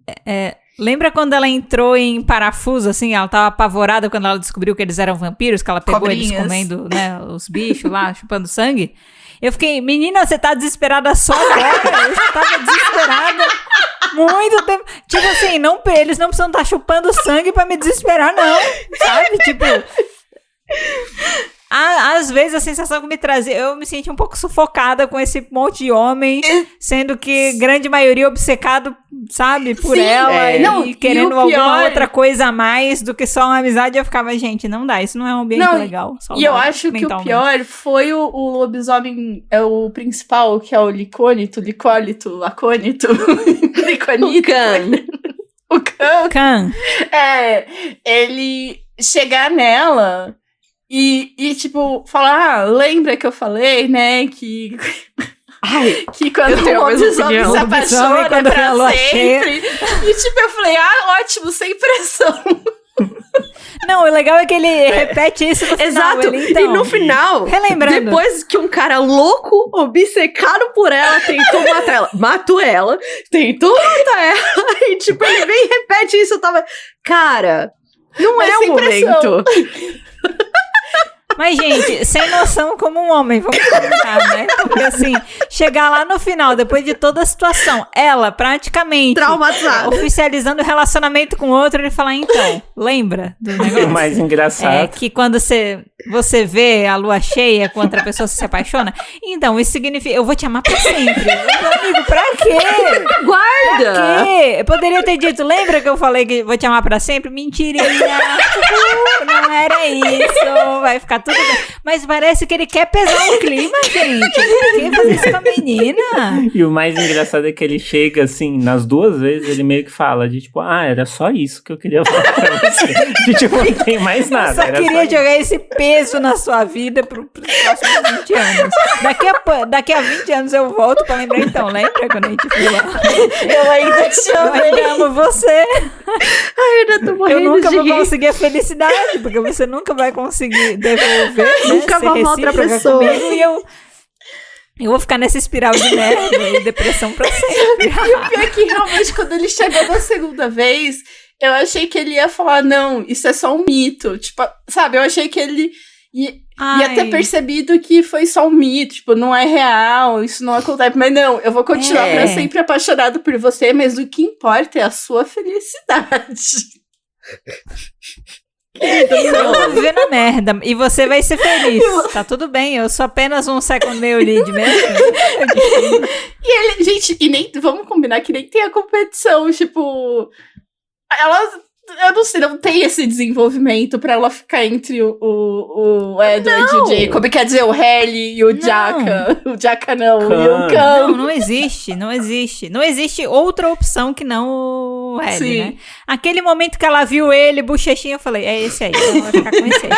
Lembra quando ela entrou em parafuso, assim, ela tava apavorada quando ela descobriu que eles eram vampiros, que ela pegou eles comendo, né, os bichos lá, chupando sangue? Eu fiquei, menina, você tá desesperada só agora? Eu já tava desesperada muito tempo. Tipo assim, eles não precisam estar chupando sangue pra me desesperar, não. Sabe? Tipo... Às vezes a sensação que me trazia, eu me senti um pouco sufocada com esse monte de homem, sendo que grande maioria obcecado, sabe, por ela e querendo alguma outra coisa a mais do que só uma amizade. Eu ficava, gente, não dá, isso não é um ambiente legal. E eu acho que o pior foi o lobisomem, o principal, que é o licônito, acônito, liconito. O Khan. Ele chegar nela... E, tipo, falar, lembra que eu falei, né, que quando o lobisomem se apaixona pra sempre. E, tipo, eu falei, ótimo, sem pressão. Não, o legal é que ele repete isso no final. Exato, e no final, relembrando, depois que um cara louco, obcecado por ela, tentou matar ela, matou ela, tentou matar ela, e, tipo, ele vem e repete isso, eu tava, cara, não é o momento. Mas, gente, sem noção como um homem, vamos comentar, né? Porque, assim, chegar lá no final, depois de toda a situação, ela praticamente traumatizada, oficializando o relacionamento com o outro, ele falar, então, lembra do negócio? O mais engraçado é que quando você vê a lua cheia com outra pessoa, você se apaixona. Então, isso significa, eu vou te amar pra sempre. Meu amigo, pra quê? Guarda! Pra quê? Eu poderia ter dito, lembra que eu falei que vou te amar pra sempre? Mentirinha. Não era isso. Vai ficar tudo bem. Mas parece que ele quer pesar o clima, gente. Ele quer fazer isso com a menina. E o mais engraçado é que ele chega, assim, nas 2 vezes, ele meio que fala de tipo, era só isso que eu queria falar pra você. De tipo, não tem mais nada. Eu só queria jogar esse peso na sua vida pros próximos 20 anos. Daqui a 20 anos eu volto pra lembrar, então. Lembra quando a gente foi lá? Eu ainda te Eu ainda amo você. Ai, eu ainda tô morrendo Eu nunca de vou rir. conseguir a felicidade, porque você nunca vai conseguir devolver, né? Nunca ser vai amar outra recíproca pessoa. comigo, e eu vou ficar nessa espiral de merda e depressão pra sempre. E o pior é que realmente, quando ele chegou da segunda vez, eu achei que ele ia falar, não, isso é só um mito. Tipo, sabe, eu achei que ele ia ter percebido que foi só um mito, tipo, não é real, isso não acontece. Mas não, eu vou continuar pra sempre apaixonado por você, mas o que importa é a sua felicidade. Eu vou viver na merda e você vai ser feliz. Tá tudo bem, eu sou apenas um second male lead mesmo. E ele, gente, e nem vamos combinar que nem tem a competição, tipo, eu não sei, não tem esse desenvolvimento pra ela ficar entre o Edward e o Jacob, quer dizer, o Harry e o Jaka. O Jaka não, e o Khan. Não existe. Não existe outra opção que não o Harry, Sim. né? Aquele momento que ela viu ele, bochechinha, eu falei, é esse aí, ela vai ficar com esse aí.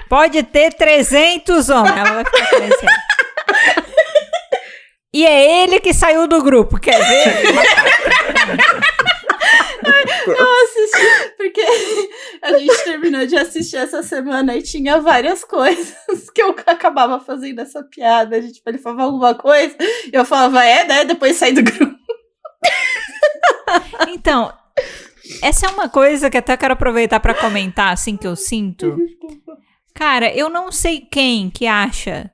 Pode ter 300 homens, ela vai ficar com esse aí. E é ele que saiu do grupo, quer ver? Eu assisti, porque a gente terminou de assistir essa semana e tinha várias coisas que eu acabava fazendo essa piada. A gente, ele falava alguma coisa, eu falava, né? Depois saí do grupo. Então, essa é uma coisa que até quero aproveitar pra comentar, assim, que eu sinto. Cara, eu não sei quem que acha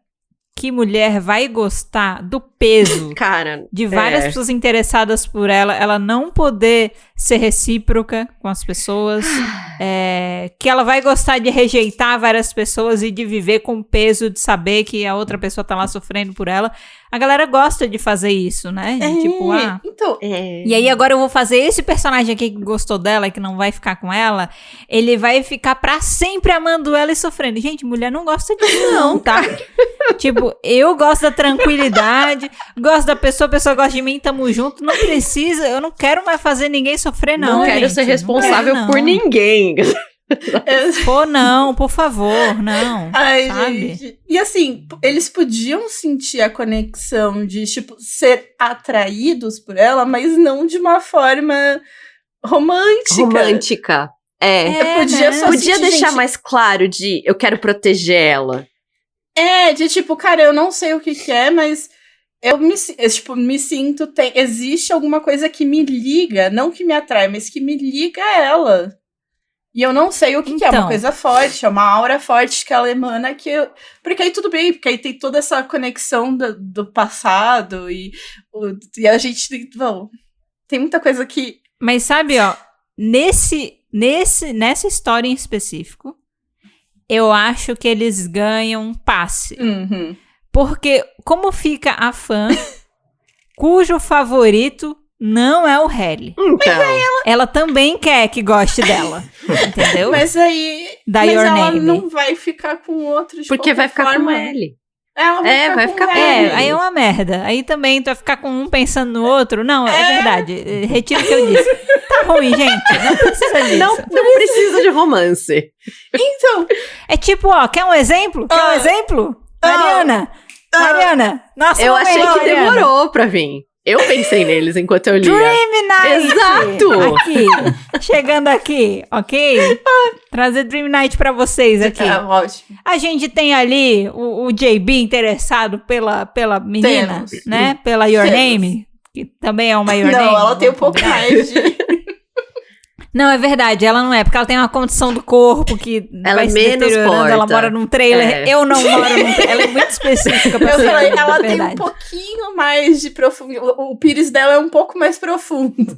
que mulher vai gostar do peso Cara, de várias pessoas interessadas por ela não poder ser recíproca com as pessoas, que ela vai gostar de rejeitar várias pessoas e de viver com o peso de saber que a outra pessoa tá lá sofrendo por ela. A galera gosta de fazer isso, né? Tipo, Então, e aí agora eu vou fazer esse personagem aqui que gostou dela e que não vai ficar com ela, ele vai ficar pra sempre amando ela e sofrendo. Gente, mulher não gosta disso não, tá? Tipo, eu gosto da tranquilidade, gosto da pessoa, a pessoa gosta de mim, tamo junto, não precisa, eu não quero mais fazer ninguém sofrer não, não quero gente, ser responsável não. por ninguém. Pô, não, por favor, não. Ai, sabe? gente. E assim, eles podiam sentir a conexão de, tipo, ser atraídos por ela, mas não de uma forma romântica. Podia deixar mais claro de eu quero proteger ela. De tipo, cara, eu não sei o que é, mas eu me sinto, existe alguma coisa que me liga, não que me atrai, mas que me liga a ela. E eu não sei o que é, uma coisa forte, é uma aura forte que ela emana, porque aí tudo bem, porque aí tem toda essa conexão do passado e a gente, tem muita coisa que... Mas sabe, ó, nessa história em específico, eu acho que eles ganham passe. Uhum. Porque como fica a fã cujo favorito não é o Harry. Então. Ela também quer que goste dela. Entendeu? Mas aí... Da Your ela Name. não vai ficar com outro de Porque vai ficar forma. com ele. Ela vai ficar com ele. aí é uma merda. Aí também tu vai ficar com um pensando no outro. Não, é verdade. Retiro o que eu disse. Tá ruim, gente. Não precisa disso. Não precisa de romance. Então... É tipo, ó, quer um exemplo? Quer um exemplo? Mariana. Nossa, eu achei que Mariana. demorou pra vir. Eu pensei neles enquanto eu lia. Dream Night! Exato! Aqui, chegando aqui, ok? Trazer Dream Night pra vocês aqui. Ótimo. A gente tem ali o JB interessado pela menina, Temos. né? Pela Your Name, que também é uma Your Name. Não, ela tem um pouco combinar. mais de... Não, é verdade, ela não é, porque ela tem uma condição do corpo que Ela vai é se menos deteriorando, ela porta. mora num trailer, eu não moro num trailer, ela é muito específica pra Eu ser falei, ela verdade. tem um pouquinho mais de profundidade. O pires dela é um pouco mais profundo.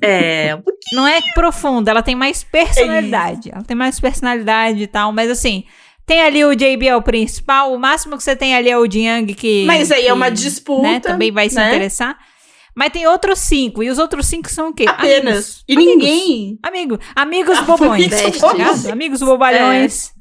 Não é profunda, ela tem mais personalidade. Ela tem mais personalidade e tal, mas assim, tem ali o JB é o principal, o máximo que você tem ali é o Jiang que... Mas aí é uma disputa, né, também vai se interessar. Mas tem outros 5, e os outros 5 são o quê? Apenas. Amigos. E ninguém... Amigos bobões, Amigos tá ligado? Amigos bobalhões.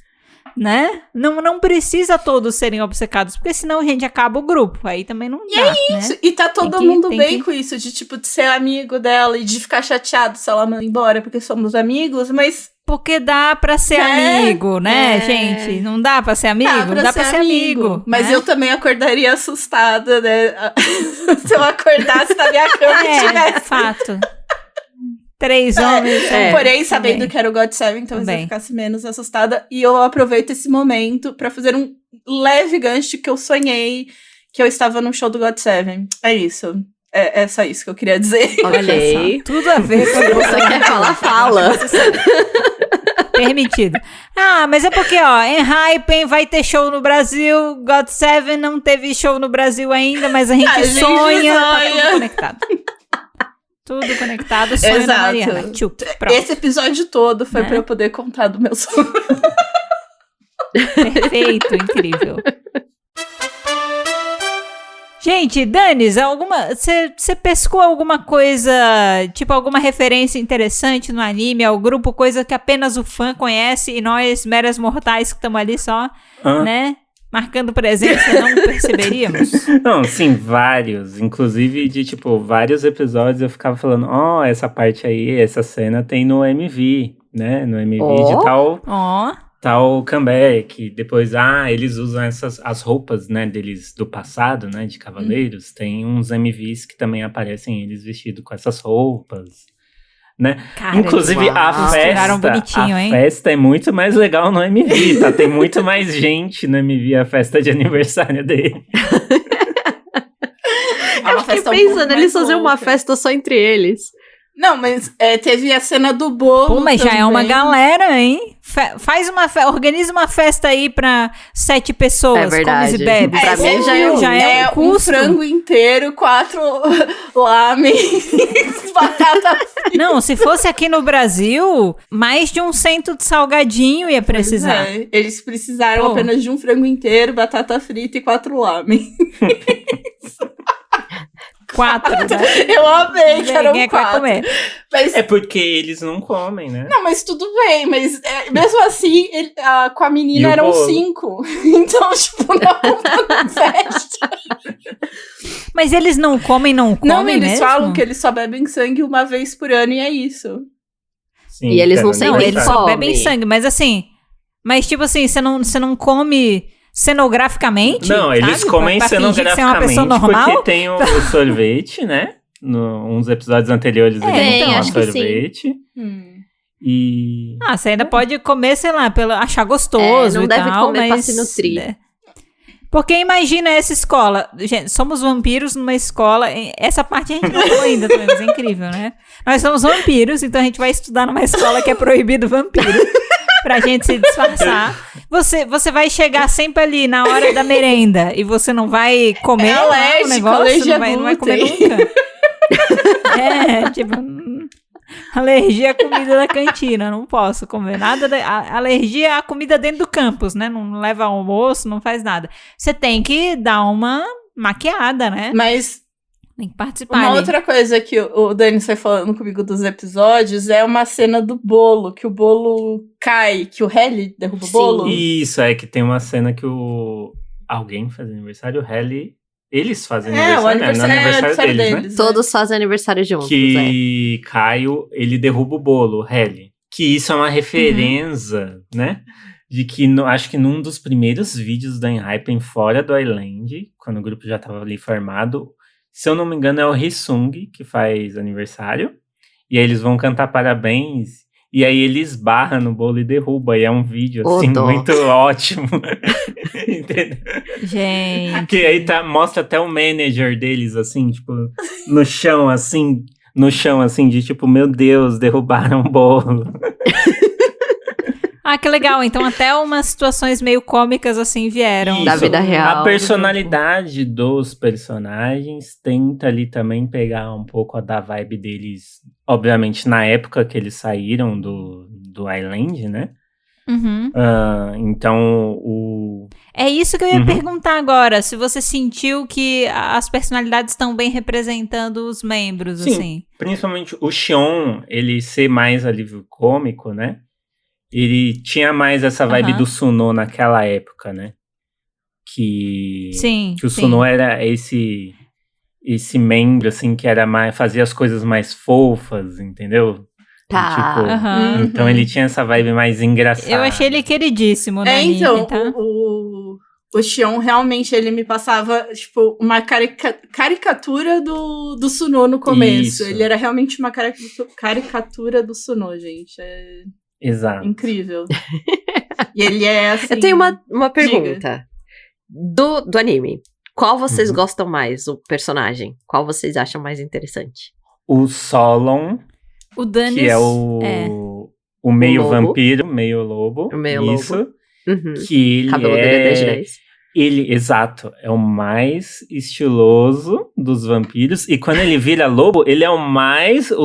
né? Não precisa todos serem obcecados, porque senão a gente acaba o grupo. Aí também não dá, Isso. né? E tá todo mundo bem com isso, de tipo, de ser amigo dela e de ficar chateado se ela manda embora porque somos amigos, mas... Porque dá pra ser amigo, né, gente? Não dá pra ser amigo? Dá pra ser amigo. Mas né? eu também acordaria assustada, né? Se eu acordasse na minha cama e tivesse... de fato. 3 homens. Porém, sabendo que era o God Seven, talvez eu ficasse menos assustada. E eu aproveito esse momento pra fazer um leve gancho que eu sonhei que eu estava no show do God Seven. É isso. É só isso que eu queria dizer. Ok. Tudo a ver com o que Você quer falar, fala. Permitido. Mas é porque, Enhypen vai ter show no Brasil, God Seven não teve show no Brasil ainda, mas a gente sonha. Tá tudo conectado. Tudo conectado, sonho da Mariana. Esse episódio todo foi pra eu poder contar do meu sonho. Perfeito, incrível. Gente, Danis, você pescou alguma coisa, tipo alguma referência interessante no anime, ao grupo, coisa que apenas o fã conhece e nós, meras mortais que estamos ali só, né, marcando presença, não perceberíamos? Não, sim, vários. Inclusive de, tipo, vários episódios eu ficava falando, essa parte aí, essa cena tem no MV, né, no MV de tal comeback, depois, eles usam as roupas, né, deles do passado, né, de cavaleiros, tem uns MVs que também aparecem eles vestidos com essas roupas, né, cara, inclusive a festa é muito mais legal no MV, tá, tem muito mais gente no MV, a festa de aniversário dele. Eu fiquei pensando, eles faziam uma festa só entre eles. Não, mas teve a cena do bolo. Pô, mas também. já é uma galera, hein? Organiza uma festa aí pra 7 pessoas. É verdade. Comes e bebes. Pra mim já é um custo. Um frango inteiro, 4 lamen, batata frita. Não, se fosse aqui no Brasil, mais de um cento de salgadinho ia precisar. Eles precisaram apenas de um frango inteiro, batata frita e 4 lamen. 4, né? Eu amei que eram 4. Vai comer. Mas... É porque eles não comem, né? Não, mas tudo bem. Mas mesmo assim, com a menina eram 5. Então, tipo, não festa. Mas eles não comem mesmo? Não, eles falam que eles só bebem sangue uma vez por ano e é isso. Sim, e eles não sempre eles só bebem sangue. Mas assim... Mas tipo assim, você não come... cenograficamente? Não, eles comem cenograficamente porque tem o sorvete, né? Uns episódios anteriores eles tem sorvete. E... você ainda pode comer, sei lá, achar gostoso não e deve tal, comer mas... pra se nutrir. Né? Porque imagina essa escola. Gente, somos vampiros numa escola. Essa parte a gente não falou ainda também, mas é incrível, né? Nós somos vampiros, então a gente vai estudar numa escola que é proibido vampiro. Pra gente se disfarçar. Você vai chegar sempre ali na hora da merenda e você não vai comer o negócio, não vai comer nunca. Tipo, alergia à comida da cantina, não posso comer nada. Alergia à comida dentro do campus, né? Não leva almoço, não faz nada. Você tem que dar uma maquiada, né? Mas... tem que participar. Uma outra coisa que o Dani foi falando comigo dos episódios é uma cena do bolo, que o bolo cai, que o Helly derruba o bolo. Isso, que tem uma cena que alguém faz aniversário, o Helly, eles fazem aniversário, o aniversário deles, né? Todos fazem aniversário juntos, que Caio, ele derruba o bolo, o Helly. Que isso é uma referência, né? De que, acho que num dos primeiros vídeos da Enhypen fora do Island, quando o grupo já tava ali formado, se eu não me engano, é o Hisung que faz aniversário. E aí eles vão cantar parabéns. E aí ele esbarra no bolo e derruba. E é um vídeo, assim, muito ótimo. Entendeu? Gente. Que aí mostra até o manager deles, assim, tipo, no chão, assim, de tipo, meu Deus, derrubaram o bolo. Que legal. Então até umas situações meio cômicas assim vieram. Isso. Da vida real. A personalidade dos personagens tenta ali também pegar um pouco da vibe deles, obviamente na época que eles saíram do Island, né? Uhum. Então É isso que eu ia perguntar agora, se você sentiu que as personalidades estão bem representando os membros, sim, assim. Principalmente o Xion, ele ser mais alívio cômico, né? ele tinha mais essa vibe do Suno naquela época, né? Que o Suno era esse membro, assim, que era mais, fazia as coisas mais fofas, entendeu? Tá. Tipo, então ele tinha essa vibe mais engraçada. Eu achei ele queridíssimo, né? Então, tá? o Xion realmente, ele me passava, tipo, uma caricatura do Suno no começo. Isso. Ele era realmente uma caricatura do Suno, gente. Exato. Incrível. E ele é assim... Eu tenho uma pergunta. Do anime, qual vocês gostam mais, o personagem? Qual vocês acham mais interessante? O Solon, o Danis, que é o meio vampiro, meio lobo. O meio isso, lobo. Que ele cabelo dele é 10 de 10. Exato, é o mais estiloso dos vampiros. E quando ele vira lobo, ele é o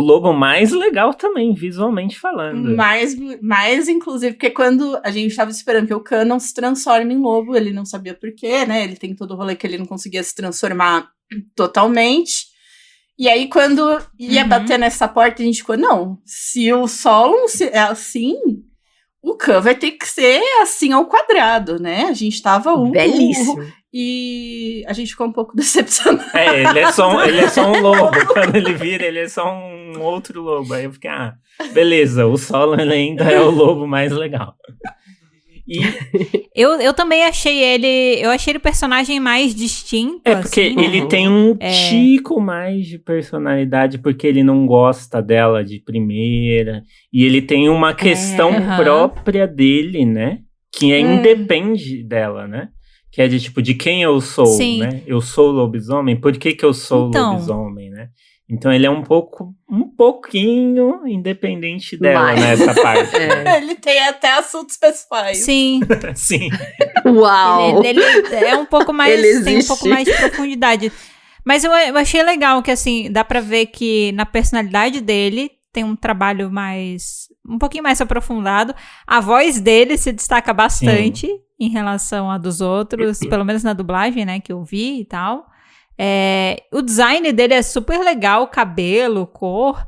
lobo mais legal também, visualmente falando. Mais, inclusive, porque quando a gente estava esperando que o Canon se transforme em lobo, ele não sabia por quê, né? Ele tem todo o rolê que ele não conseguia se transformar totalmente. E aí, quando ia bater nessa porta, a gente ficou, não, se o Solon é assim... O Khan vai ter que ser assim ao quadrado, né? A gente tava... belíssimo. E a gente ficou um pouco decepcionado. Ele é só um lobo. Quando ele vira, ele é só um outro lobo. Aí eu fiquei, beleza, o Solon ele ainda é o lobo mais legal. E... eu também achei ele o personagem mais distinto. Porque assim, ele tem um tico mais de personalidade, porque ele não gosta dela de primeira. E ele tem uma questão própria dele, né? Que independe dela, né? Que é de tipo, de quem eu sou, Sim. né? Eu sou lobisomem, por que eu sou lobisomem, né? Então ele é um pouquinho independente dela nessa parte. Ele tem até assuntos pessoais. Sim. Sim. Uau! Ele é um pouco mais... Ele tem um pouco mais de profundidade. Mas eu achei legal que, assim, dá pra ver que na personalidade dele tem um trabalho um pouquinho mais aprofundado. A voz dele se destaca bastante em relação à dos outros, pelo menos na dublagem, né, que eu vi e tal. O design dele é super legal, cabelo, cor.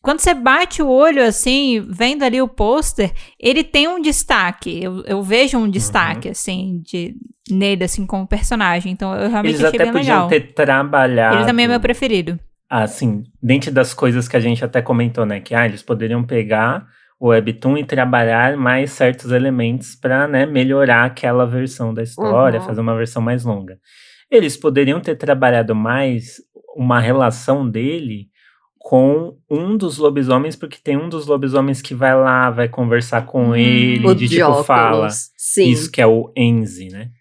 Quando você bate o olho, assim, vendo ali o pôster, ele tem um destaque. Eu vejo um destaque, assim, nele, assim, como personagem. Então, eu realmente achei bem legal. Eles até podiam ter trabalhado... Ele também é meu preferido. Assim, dentro das coisas que a gente até comentou, né? Que eles poderiam pegar o Webtoon e trabalhar mais certos elementos para, né, melhorar aquela versão da história, fazer uma versão mais longa. Eles poderiam ter trabalhado mais uma relação dele com um dos lobisomens, porque tem um dos lobisomens que vai lá, vai conversar com ele, de tipo, óculos. fala. Sim. Isso que é o Enzi, né?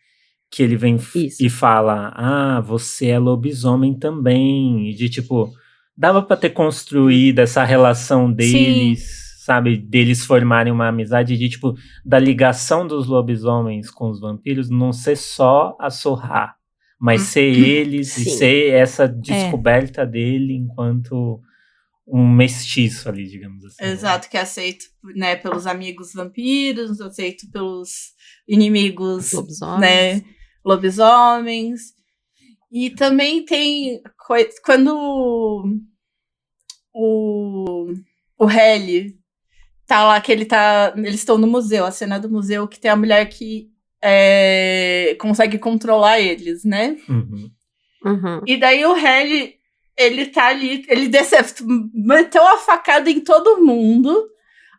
Que ele vem e fala, você é lobisomem também. E de tipo, dava pra ter construído essa relação deles, sabe? Deles formarem uma amizade, de tipo, da ligação dos lobisomens com os vampiros não ser só a Sorra, mas ser eles e ser essa descoberta dele enquanto um mestiço ali, digamos assim. Exato, que é aceito, né, pelos amigos vampiros, aceito pelos inimigos, né, lobisomens. E também tem quando o Helly tá lá, que eles estão no museu, a cena do museu, que tem a mulher que consegue controlar eles, né? E daí o Helly, ele tá ali, ele meteu a facada em todo mundo,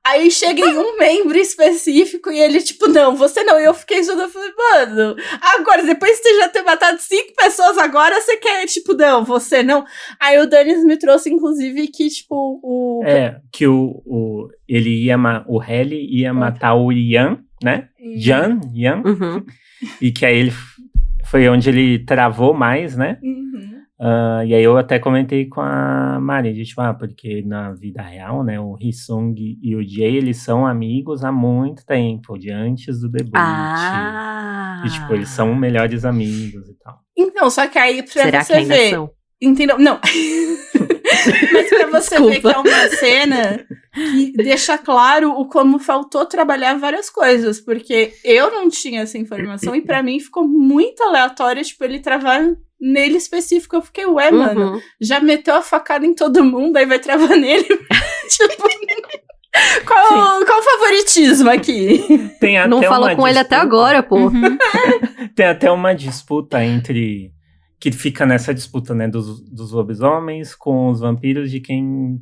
aí chega em um membro específico e ele, tipo, não, você não. E eu fiquei eu falei, mano, agora, depois de você já ter matado 5 pessoas, agora você quer, tipo, não, você não. Aí o Danis me trouxe, inclusive, que, tipo, que o Helly ia matar o Yan, né? Yan. E que aí ele foi onde ele travou mais, né? E aí eu até comentei com a Mari, tipo, porque na vida real, né, o Hisung e o Jay, eles são amigos há muito tempo, de antes do debut. E, tipo, eles são melhores amigos e tal. Então, só que aí pra Será você que ainda ver... são? Entendeu? Não. Mas pra você ver que é uma cena que deixa claro o como faltou trabalhar várias coisas, porque eu não tinha essa informação e pra mim ficou muito aleatório, tipo, ele travar nele específico. Eu fiquei, mano, já meteu a facada em todo mundo, aí vai travar nele. Tipo... Qual o favoritismo aqui? Tem até Não falou com ele até agora, pô. Uhum. Tem até uma disputa entre... Que fica nessa disputa, né? Dos lobisomens com os vampiros, de quem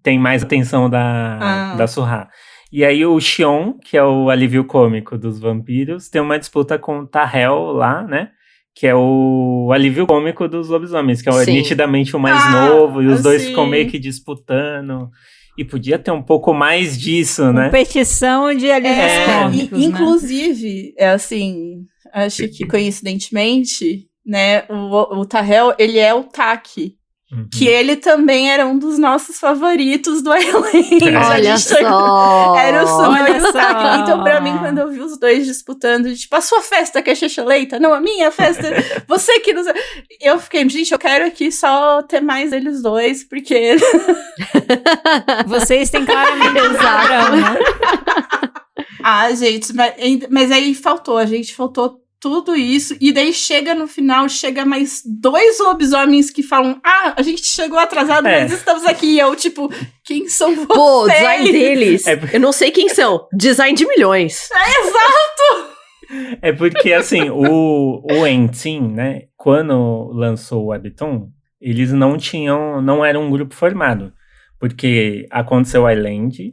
tem mais atenção da Surra. E aí o Xion, que é o alívio cômico dos vampiros, tem uma disputa com o Tahel lá, né? Que é o alívio cômico dos lobisomens, que é nitidamente o mais novo, e os dois ficam meio que disputando. E podia ter um pouco mais disso, né? Competição de alívios cômicos, inclusive, assim, acho que coincidentemente, né, o Tahel, ele é o Taki. Que ele também era um dos nossos favoritos do Island. Olha só! Era o sonho do só. Taki. Então, pra mim, quando eu vi os dois disputando, tipo, a sua festa que é checheleita, não a minha festa, você que não... Eu fiquei, gente, eu quero aqui só ter mais eles dois, porque... Vocês têm claramente um padrão, né? Gente, mas aí a gente faltou tudo isso, e daí chega no final, chega mais 2 lobisomens que falam, a gente chegou atrasado, mas estamos aqui. E eu, tipo, quem são vocês? Pô, o design deles, eu não sei quem são. Design de milhões. Exato! É porque, assim, o Enteam, né, quando lançou o Webtoon, eles não eram um grupo formado, porque aconteceu o Island,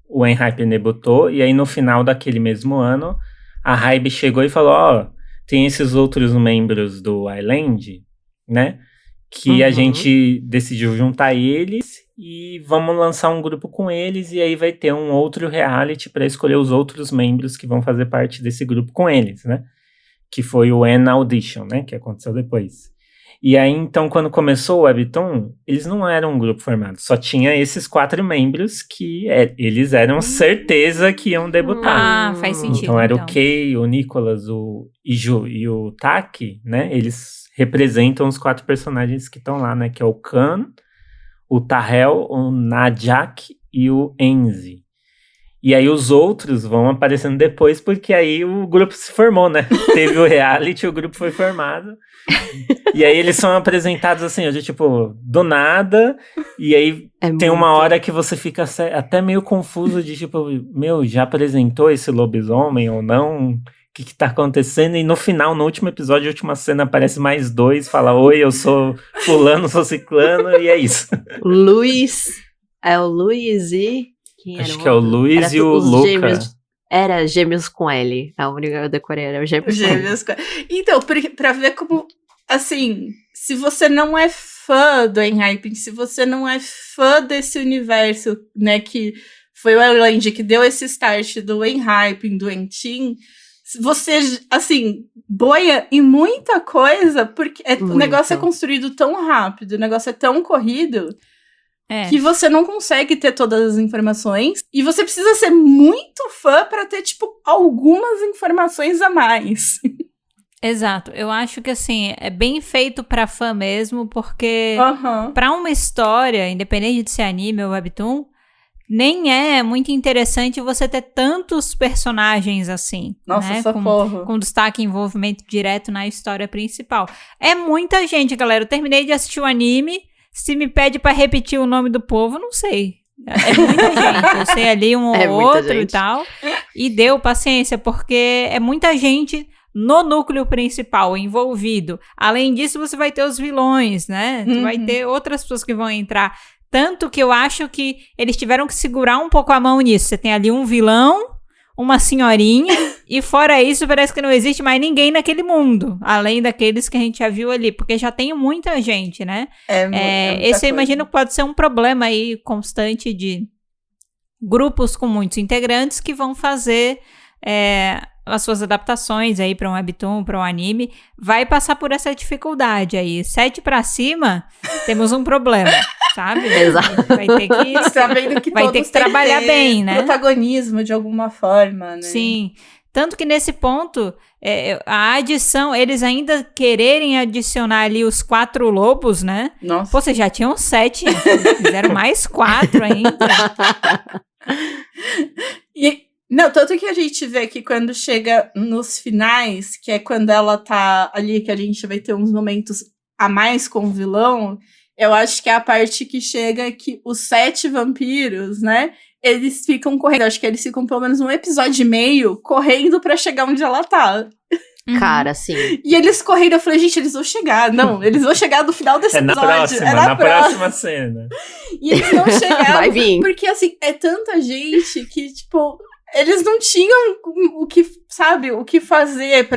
o Enhypen debutou, e aí no final daquele mesmo ano, a Hybe chegou e falou, tem esses outros membros do Island, né, que a gente decidiu juntar eles e vamos lançar um grupo com eles, e aí vai ter um outro reality para escolher os outros membros que vão fazer parte desse grupo com eles, né, que foi o N Audition, né, que aconteceu depois. E aí, então, quando começou o Webtoon, eles não eram um grupo formado. Só tinha esses 4 membros que eles eram certeza que iam debutar. Faz sentido. Então, era o Kei, o Nicholas, o Iju e o Taki, né? Eles representam os 4 personagens que estão lá, né? Que é o Kan, o Tahel, o Najak e o Enzi. E aí os outros vão aparecendo depois, porque aí o grupo se formou, né? Teve o reality, o grupo foi formado. E aí eles são apresentados assim, tipo, do nada. E aí tem uma hora que você fica até meio confuso de tipo, já apresentou esse lobisomem ou não? O que tá acontecendo? E no final, no último episódio, a última cena, aparece mais 2, fala, oi, eu sou fulano, sou ciclano, e é isso. Luiz, é o Luiz e... Acho que é o Luiz e o Luca. Era Gêmeos com L. A única que eu decorei era o Gêmeos com L. Então, pra ver como, assim, se você não é fã do Enhypen, se você não é fã desse universo, né, que foi o Island que deu esse start do Enhypen, do Enteam, você, assim, boia em muita coisa, porque o negócio é construído tão rápido, o negócio é tão corrido... que você não consegue ter todas as informações, e você precisa ser muito fã para ter, tipo, algumas informações a mais. Exato. Eu acho que, assim, é bem feito pra fã mesmo, porque pra uma história, independente de ser anime ou webtoon, nem é muito interessante você ter tantos personagens assim. Nossa, né? socorro. Com destaque e envolvimento direto na história principal. É muita gente, galera. Eu terminei de assistir o anime... Se me pede pra repetir o nome do povo, não sei. É muita gente. Eu sei ali um ou outro e tal. E deu paciência, porque é muita gente no núcleo principal envolvido. Além disso, você vai ter os vilões, né? Vai ter outras pessoas que vão entrar. Tanto que eu acho que eles tiveram que segurar um pouco a mão nisso. Você tem ali um vilão, uma senhorinha, e fora isso, parece que não existe mais ninguém naquele mundo, além daqueles que a gente já viu ali, porque já tem muita gente, né? Esse eu imagino que pode ser um problema aí constante de grupos com muitos integrantes que vão fazer as suas adaptações aí para um webtoon, para um anime, vai passar por essa dificuldade aí. 7 pra cima, temos um problema, sabe? Exato. Vai ter que, sabendo que vai ter que trabalhar bem, né? Protagonismo de alguma forma, né? Sim. Tanto que nesse ponto, a adição, eles ainda quererem adicionar ali os 4 lobos, né? Nossa. Pô, vocês já tinham 7, fizeram mais 4 ainda. Não, tanto que a gente vê que quando chega nos finais, que é quando ela tá ali, que a gente vai ter uns momentos a mais com o vilão, eu acho que é a parte que chega que os 7 vampiros, né, eles ficam correndo. Acho que eles ficam pelo menos um episódio e meio correndo pra chegar onde ela tá. Cara, sim. E eles correndo, eu falei, gente, eles vão chegar. Não, eles vão chegar no final desse episódio. Na próxima cena. E eles não chegaram. Vai vir. Porque, assim, é tanta gente que, tipo, eles não tinham o que, sabe, o que fazer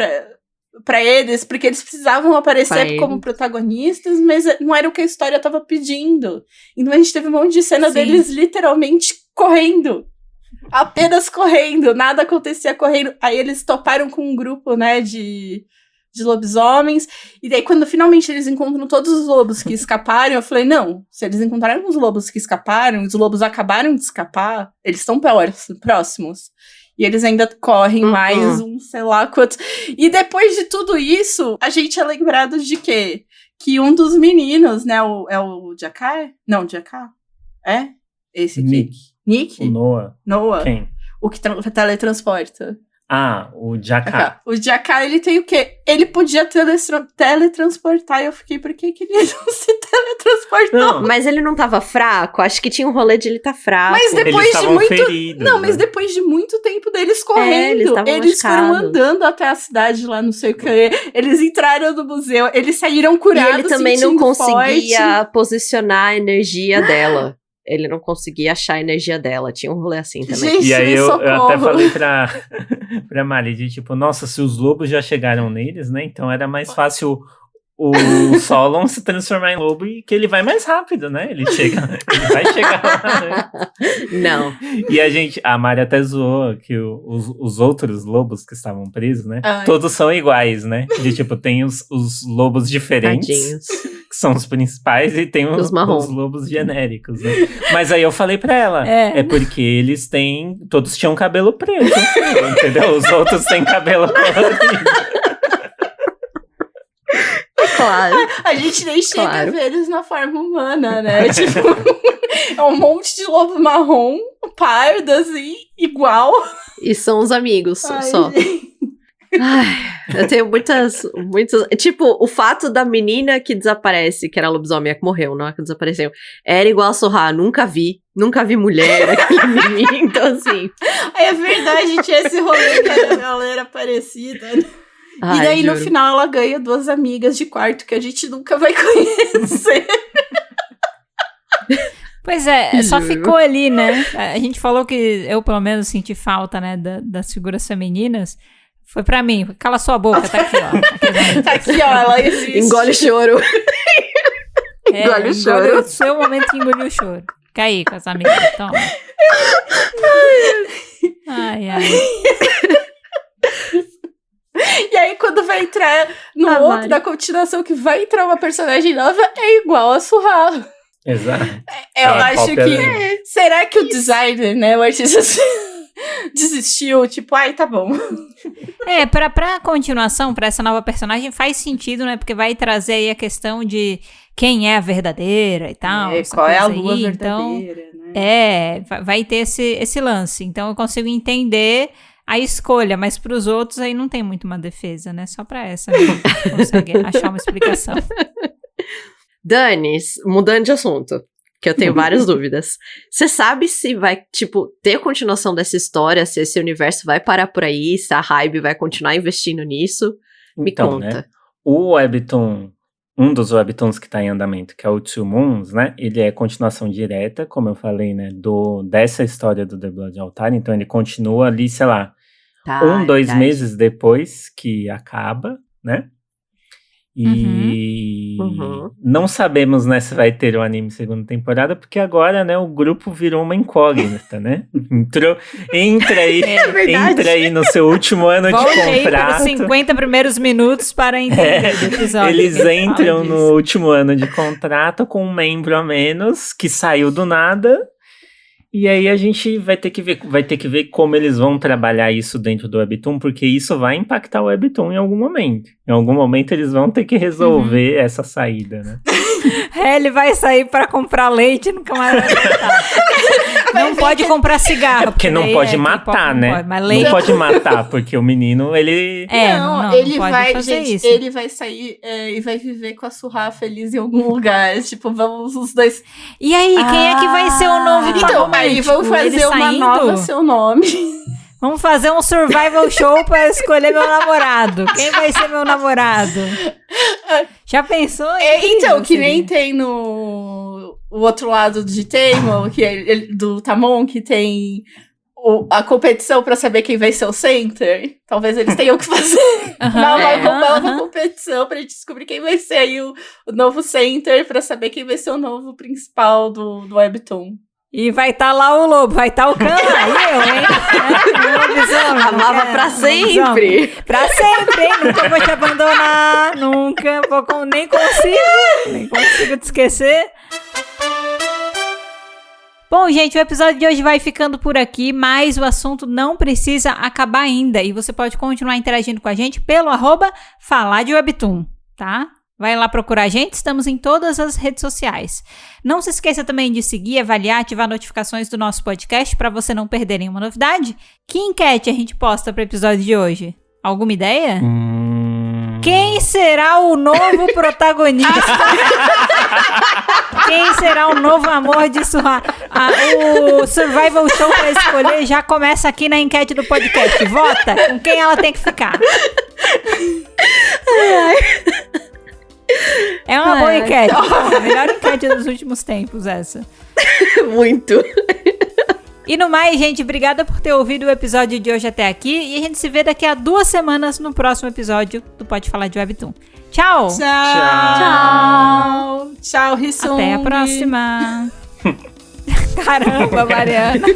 pra eles, porque eles precisavam aparecer como protagonistas, mas não era o que a história tava pedindo. Então a gente teve um monte de cena deles literalmente correndo. Apenas correndo, nada acontecia correndo. Aí eles toparam com um grupo, né, de lobisomens. E daí, quando finalmente eles encontram todos os lobos que escaparam, eu falei, não, se eles encontraram os lobos que escaparam, os lobos acabaram de escapar, eles estão próximos. E eles ainda correm mais sei lá quanto. E depois de tudo isso, a gente é lembrado de quê? Que um dos meninos, né, é o Jakar? Não, Jakar? É? Esse aqui. Nick? O Noah. Quem? O que teletransporta. Ah, o Jakar. O Jakar, ele tem o quê? Ele podia teletransportar. E eu fiquei, por que ele não se teletransportou? Não, mas ele não tava fraco? Acho que tinha um rolê de ele tá fraco. Mas depois eles de muito... feridos, não, né? Mas depois de muito tempo deles correndo, eles foram andando até a cidade lá, não sei o que. Eles entraram no museu, eles saíram curados, e ele também não conseguia forte. Posicionar a energia dela. Ele não conseguia achar a energia dela. Tinha um rolê assim também. Gente, e aí eu até falei pra Mari, de tipo, nossa, se os lobos já chegaram neles, né? Então era mais fácil o Solon se transformar em lobo e que ele vai mais rápido, né? Ele vai chegar lá, né? Não. E a Mari até zoou que os outros lobos que estavam presos, né? Todos são iguais, né? De tipo, tem os lobos diferentes. Tadinhos. Que são os principais, e tem os lobos genéricos, né? Mas aí eu falei pra ela, é porque todos tinham cabelo preto, entendeu? Os outros têm cabelo colorido. Claro. A gente nem chega a ver eles na forma humana, né? Tipo, é um monte de lobo marrom, pardo, assim, igual. E são os amigos, só. Gente. Ai, eu tenho muitas... Tipo, o fato da menina que desaparece, que era a lobisomem, que morreu, não é que desapareceu, era igual a Sorra, nunca vi mulher naquele menino, então assim... É verdade, tinha esse rolê que a galera parecida, né? Ai, e daí, juro. no final, ela ganha 2 amigas de quarto que a gente nunca vai conhecer. Pois é, só ficou ali, né? A gente falou que eu, pelo menos, senti falta, né, das figuras femininas. Foi pra mim. Cala sua boca, tá aqui, ó. Tá aqui, ó, ela existe. Engole o choro. Engole o choro. O seu momento de engolir o choro. Fica aí com as amigas, toma. Ai. E aí, quando vai entrar no outro, da continuação, que vai entrar uma personagem nova, é igual a Surra. Exato. Eu acho que... Será que o designer, né, o artista desistiu? Tipo, ai, tá bom. Pra continuação, pra essa nova personagem, faz sentido, né? Porque vai trazer aí a questão de quem é a verdadeira e tal. Qual é a lua aí, verdadeira, então, né? Vai ter esse lance. Então, eu consigo entender a escolha, mas pros outros aí não tem muito uma defesa, né? Só pra essa mesmo, consegue achar uma explicação. Danis, mudando de assunto, que eu tenho várias dúvidas. Você sabe se vai, tipo, ter continuação dessa história, se esse universo vai parar por aí, se a Hybe vai continuar investindo nisso? Me conta. Né, o Webtoon, um dos Webtoons que tá em andamento, que é o Two Moons, né, ele é continuação direta, como eu falei, né, dessa história do The Blood Altar, então ele continua ali, sei lá, 2 meses depois que acaba, né? E não sabemos, né, se vai ter o anime segunda temporada, porque agora, né, o grupo virou uma incógnita, né? Entra aí no seu último ano de contrato. Aí 50 primeiros minutos para entender o episódio. Eles entram no último ano de contrato com um membro a menos, que saiu do nada. E aí a gente vai ter que ver como eles vão trabalhar isso dentro do Webtoon, porque isso vai impactar o Webtoon em algum momento. Em algum momento eles vão ter que resolver essa saída, né? Ele vai sair pra comprar leite, nunca mais vai voltar. Não pode comprar cigarro. Porque não pode matar, né? Pode, mas leite... Não pode matar, porque o menino, ele... Não, ele pode vai, fazer gente, isso. ele vai sair e vai viver com a Surra feliz em algum lugar. Tipo, vamos os dois... E aí, quem é que vai ser o novo par Então, romântico? aí vamos fazer Ele uma saindo? nova seu nome. Vamos fazer um survival show pra escolher meu namorado. Quem vai ser meu namorado? Já pensou? Então, que nem tem no o outro lado de Tamon, que do Tamon, que tem a competição pra saber quem vai ser o center. Talvez eles tenham que fazer uma competição pra gente descobrir quem vai ser aí o novo center, pra saber quem vai ser o novo principal do Webtoon. E vai estar lá o lobo, vai estar o cão lá, e eu, hein? Amava pra sempre. Pra sempre, hein? Nunca vou te abandonar, nunca vou nem consigo te esquecer. Bom, gente, o episódio de hoje vai ficando por aqui, mas o assunto não precisa acabar ainda. E você pode continuar interagindo com a gente pelo @falardewebtoon, tá? Vai lá procurar a gente, estamos em todas as redes sociais. Não se esqueça também de seguir, avaliar, ativar notificações do nosso podcast para você não perder nenhuma novidade. Que enquete a gente posta para o episódio de hoje? Alguma ideia? Quem será o novo protagonista? Quem será o novo amor de Surra? O Survival Show para escolher já começa aqui na enquete do podcast. Vota com quem ela tem que ficar. É uma boa enquete. A melhor enquete dos últimos tempos, essa. Muito. E no mais, gente, obrigada por ter ouvido o episódio de hoje até aqui. E a gente se vê daqui a 2 semanas no próximo episódio do Pode Falar de Webtoon. Tchau! Tchau, Hisung. Até a próxima! Caramba, Mariana!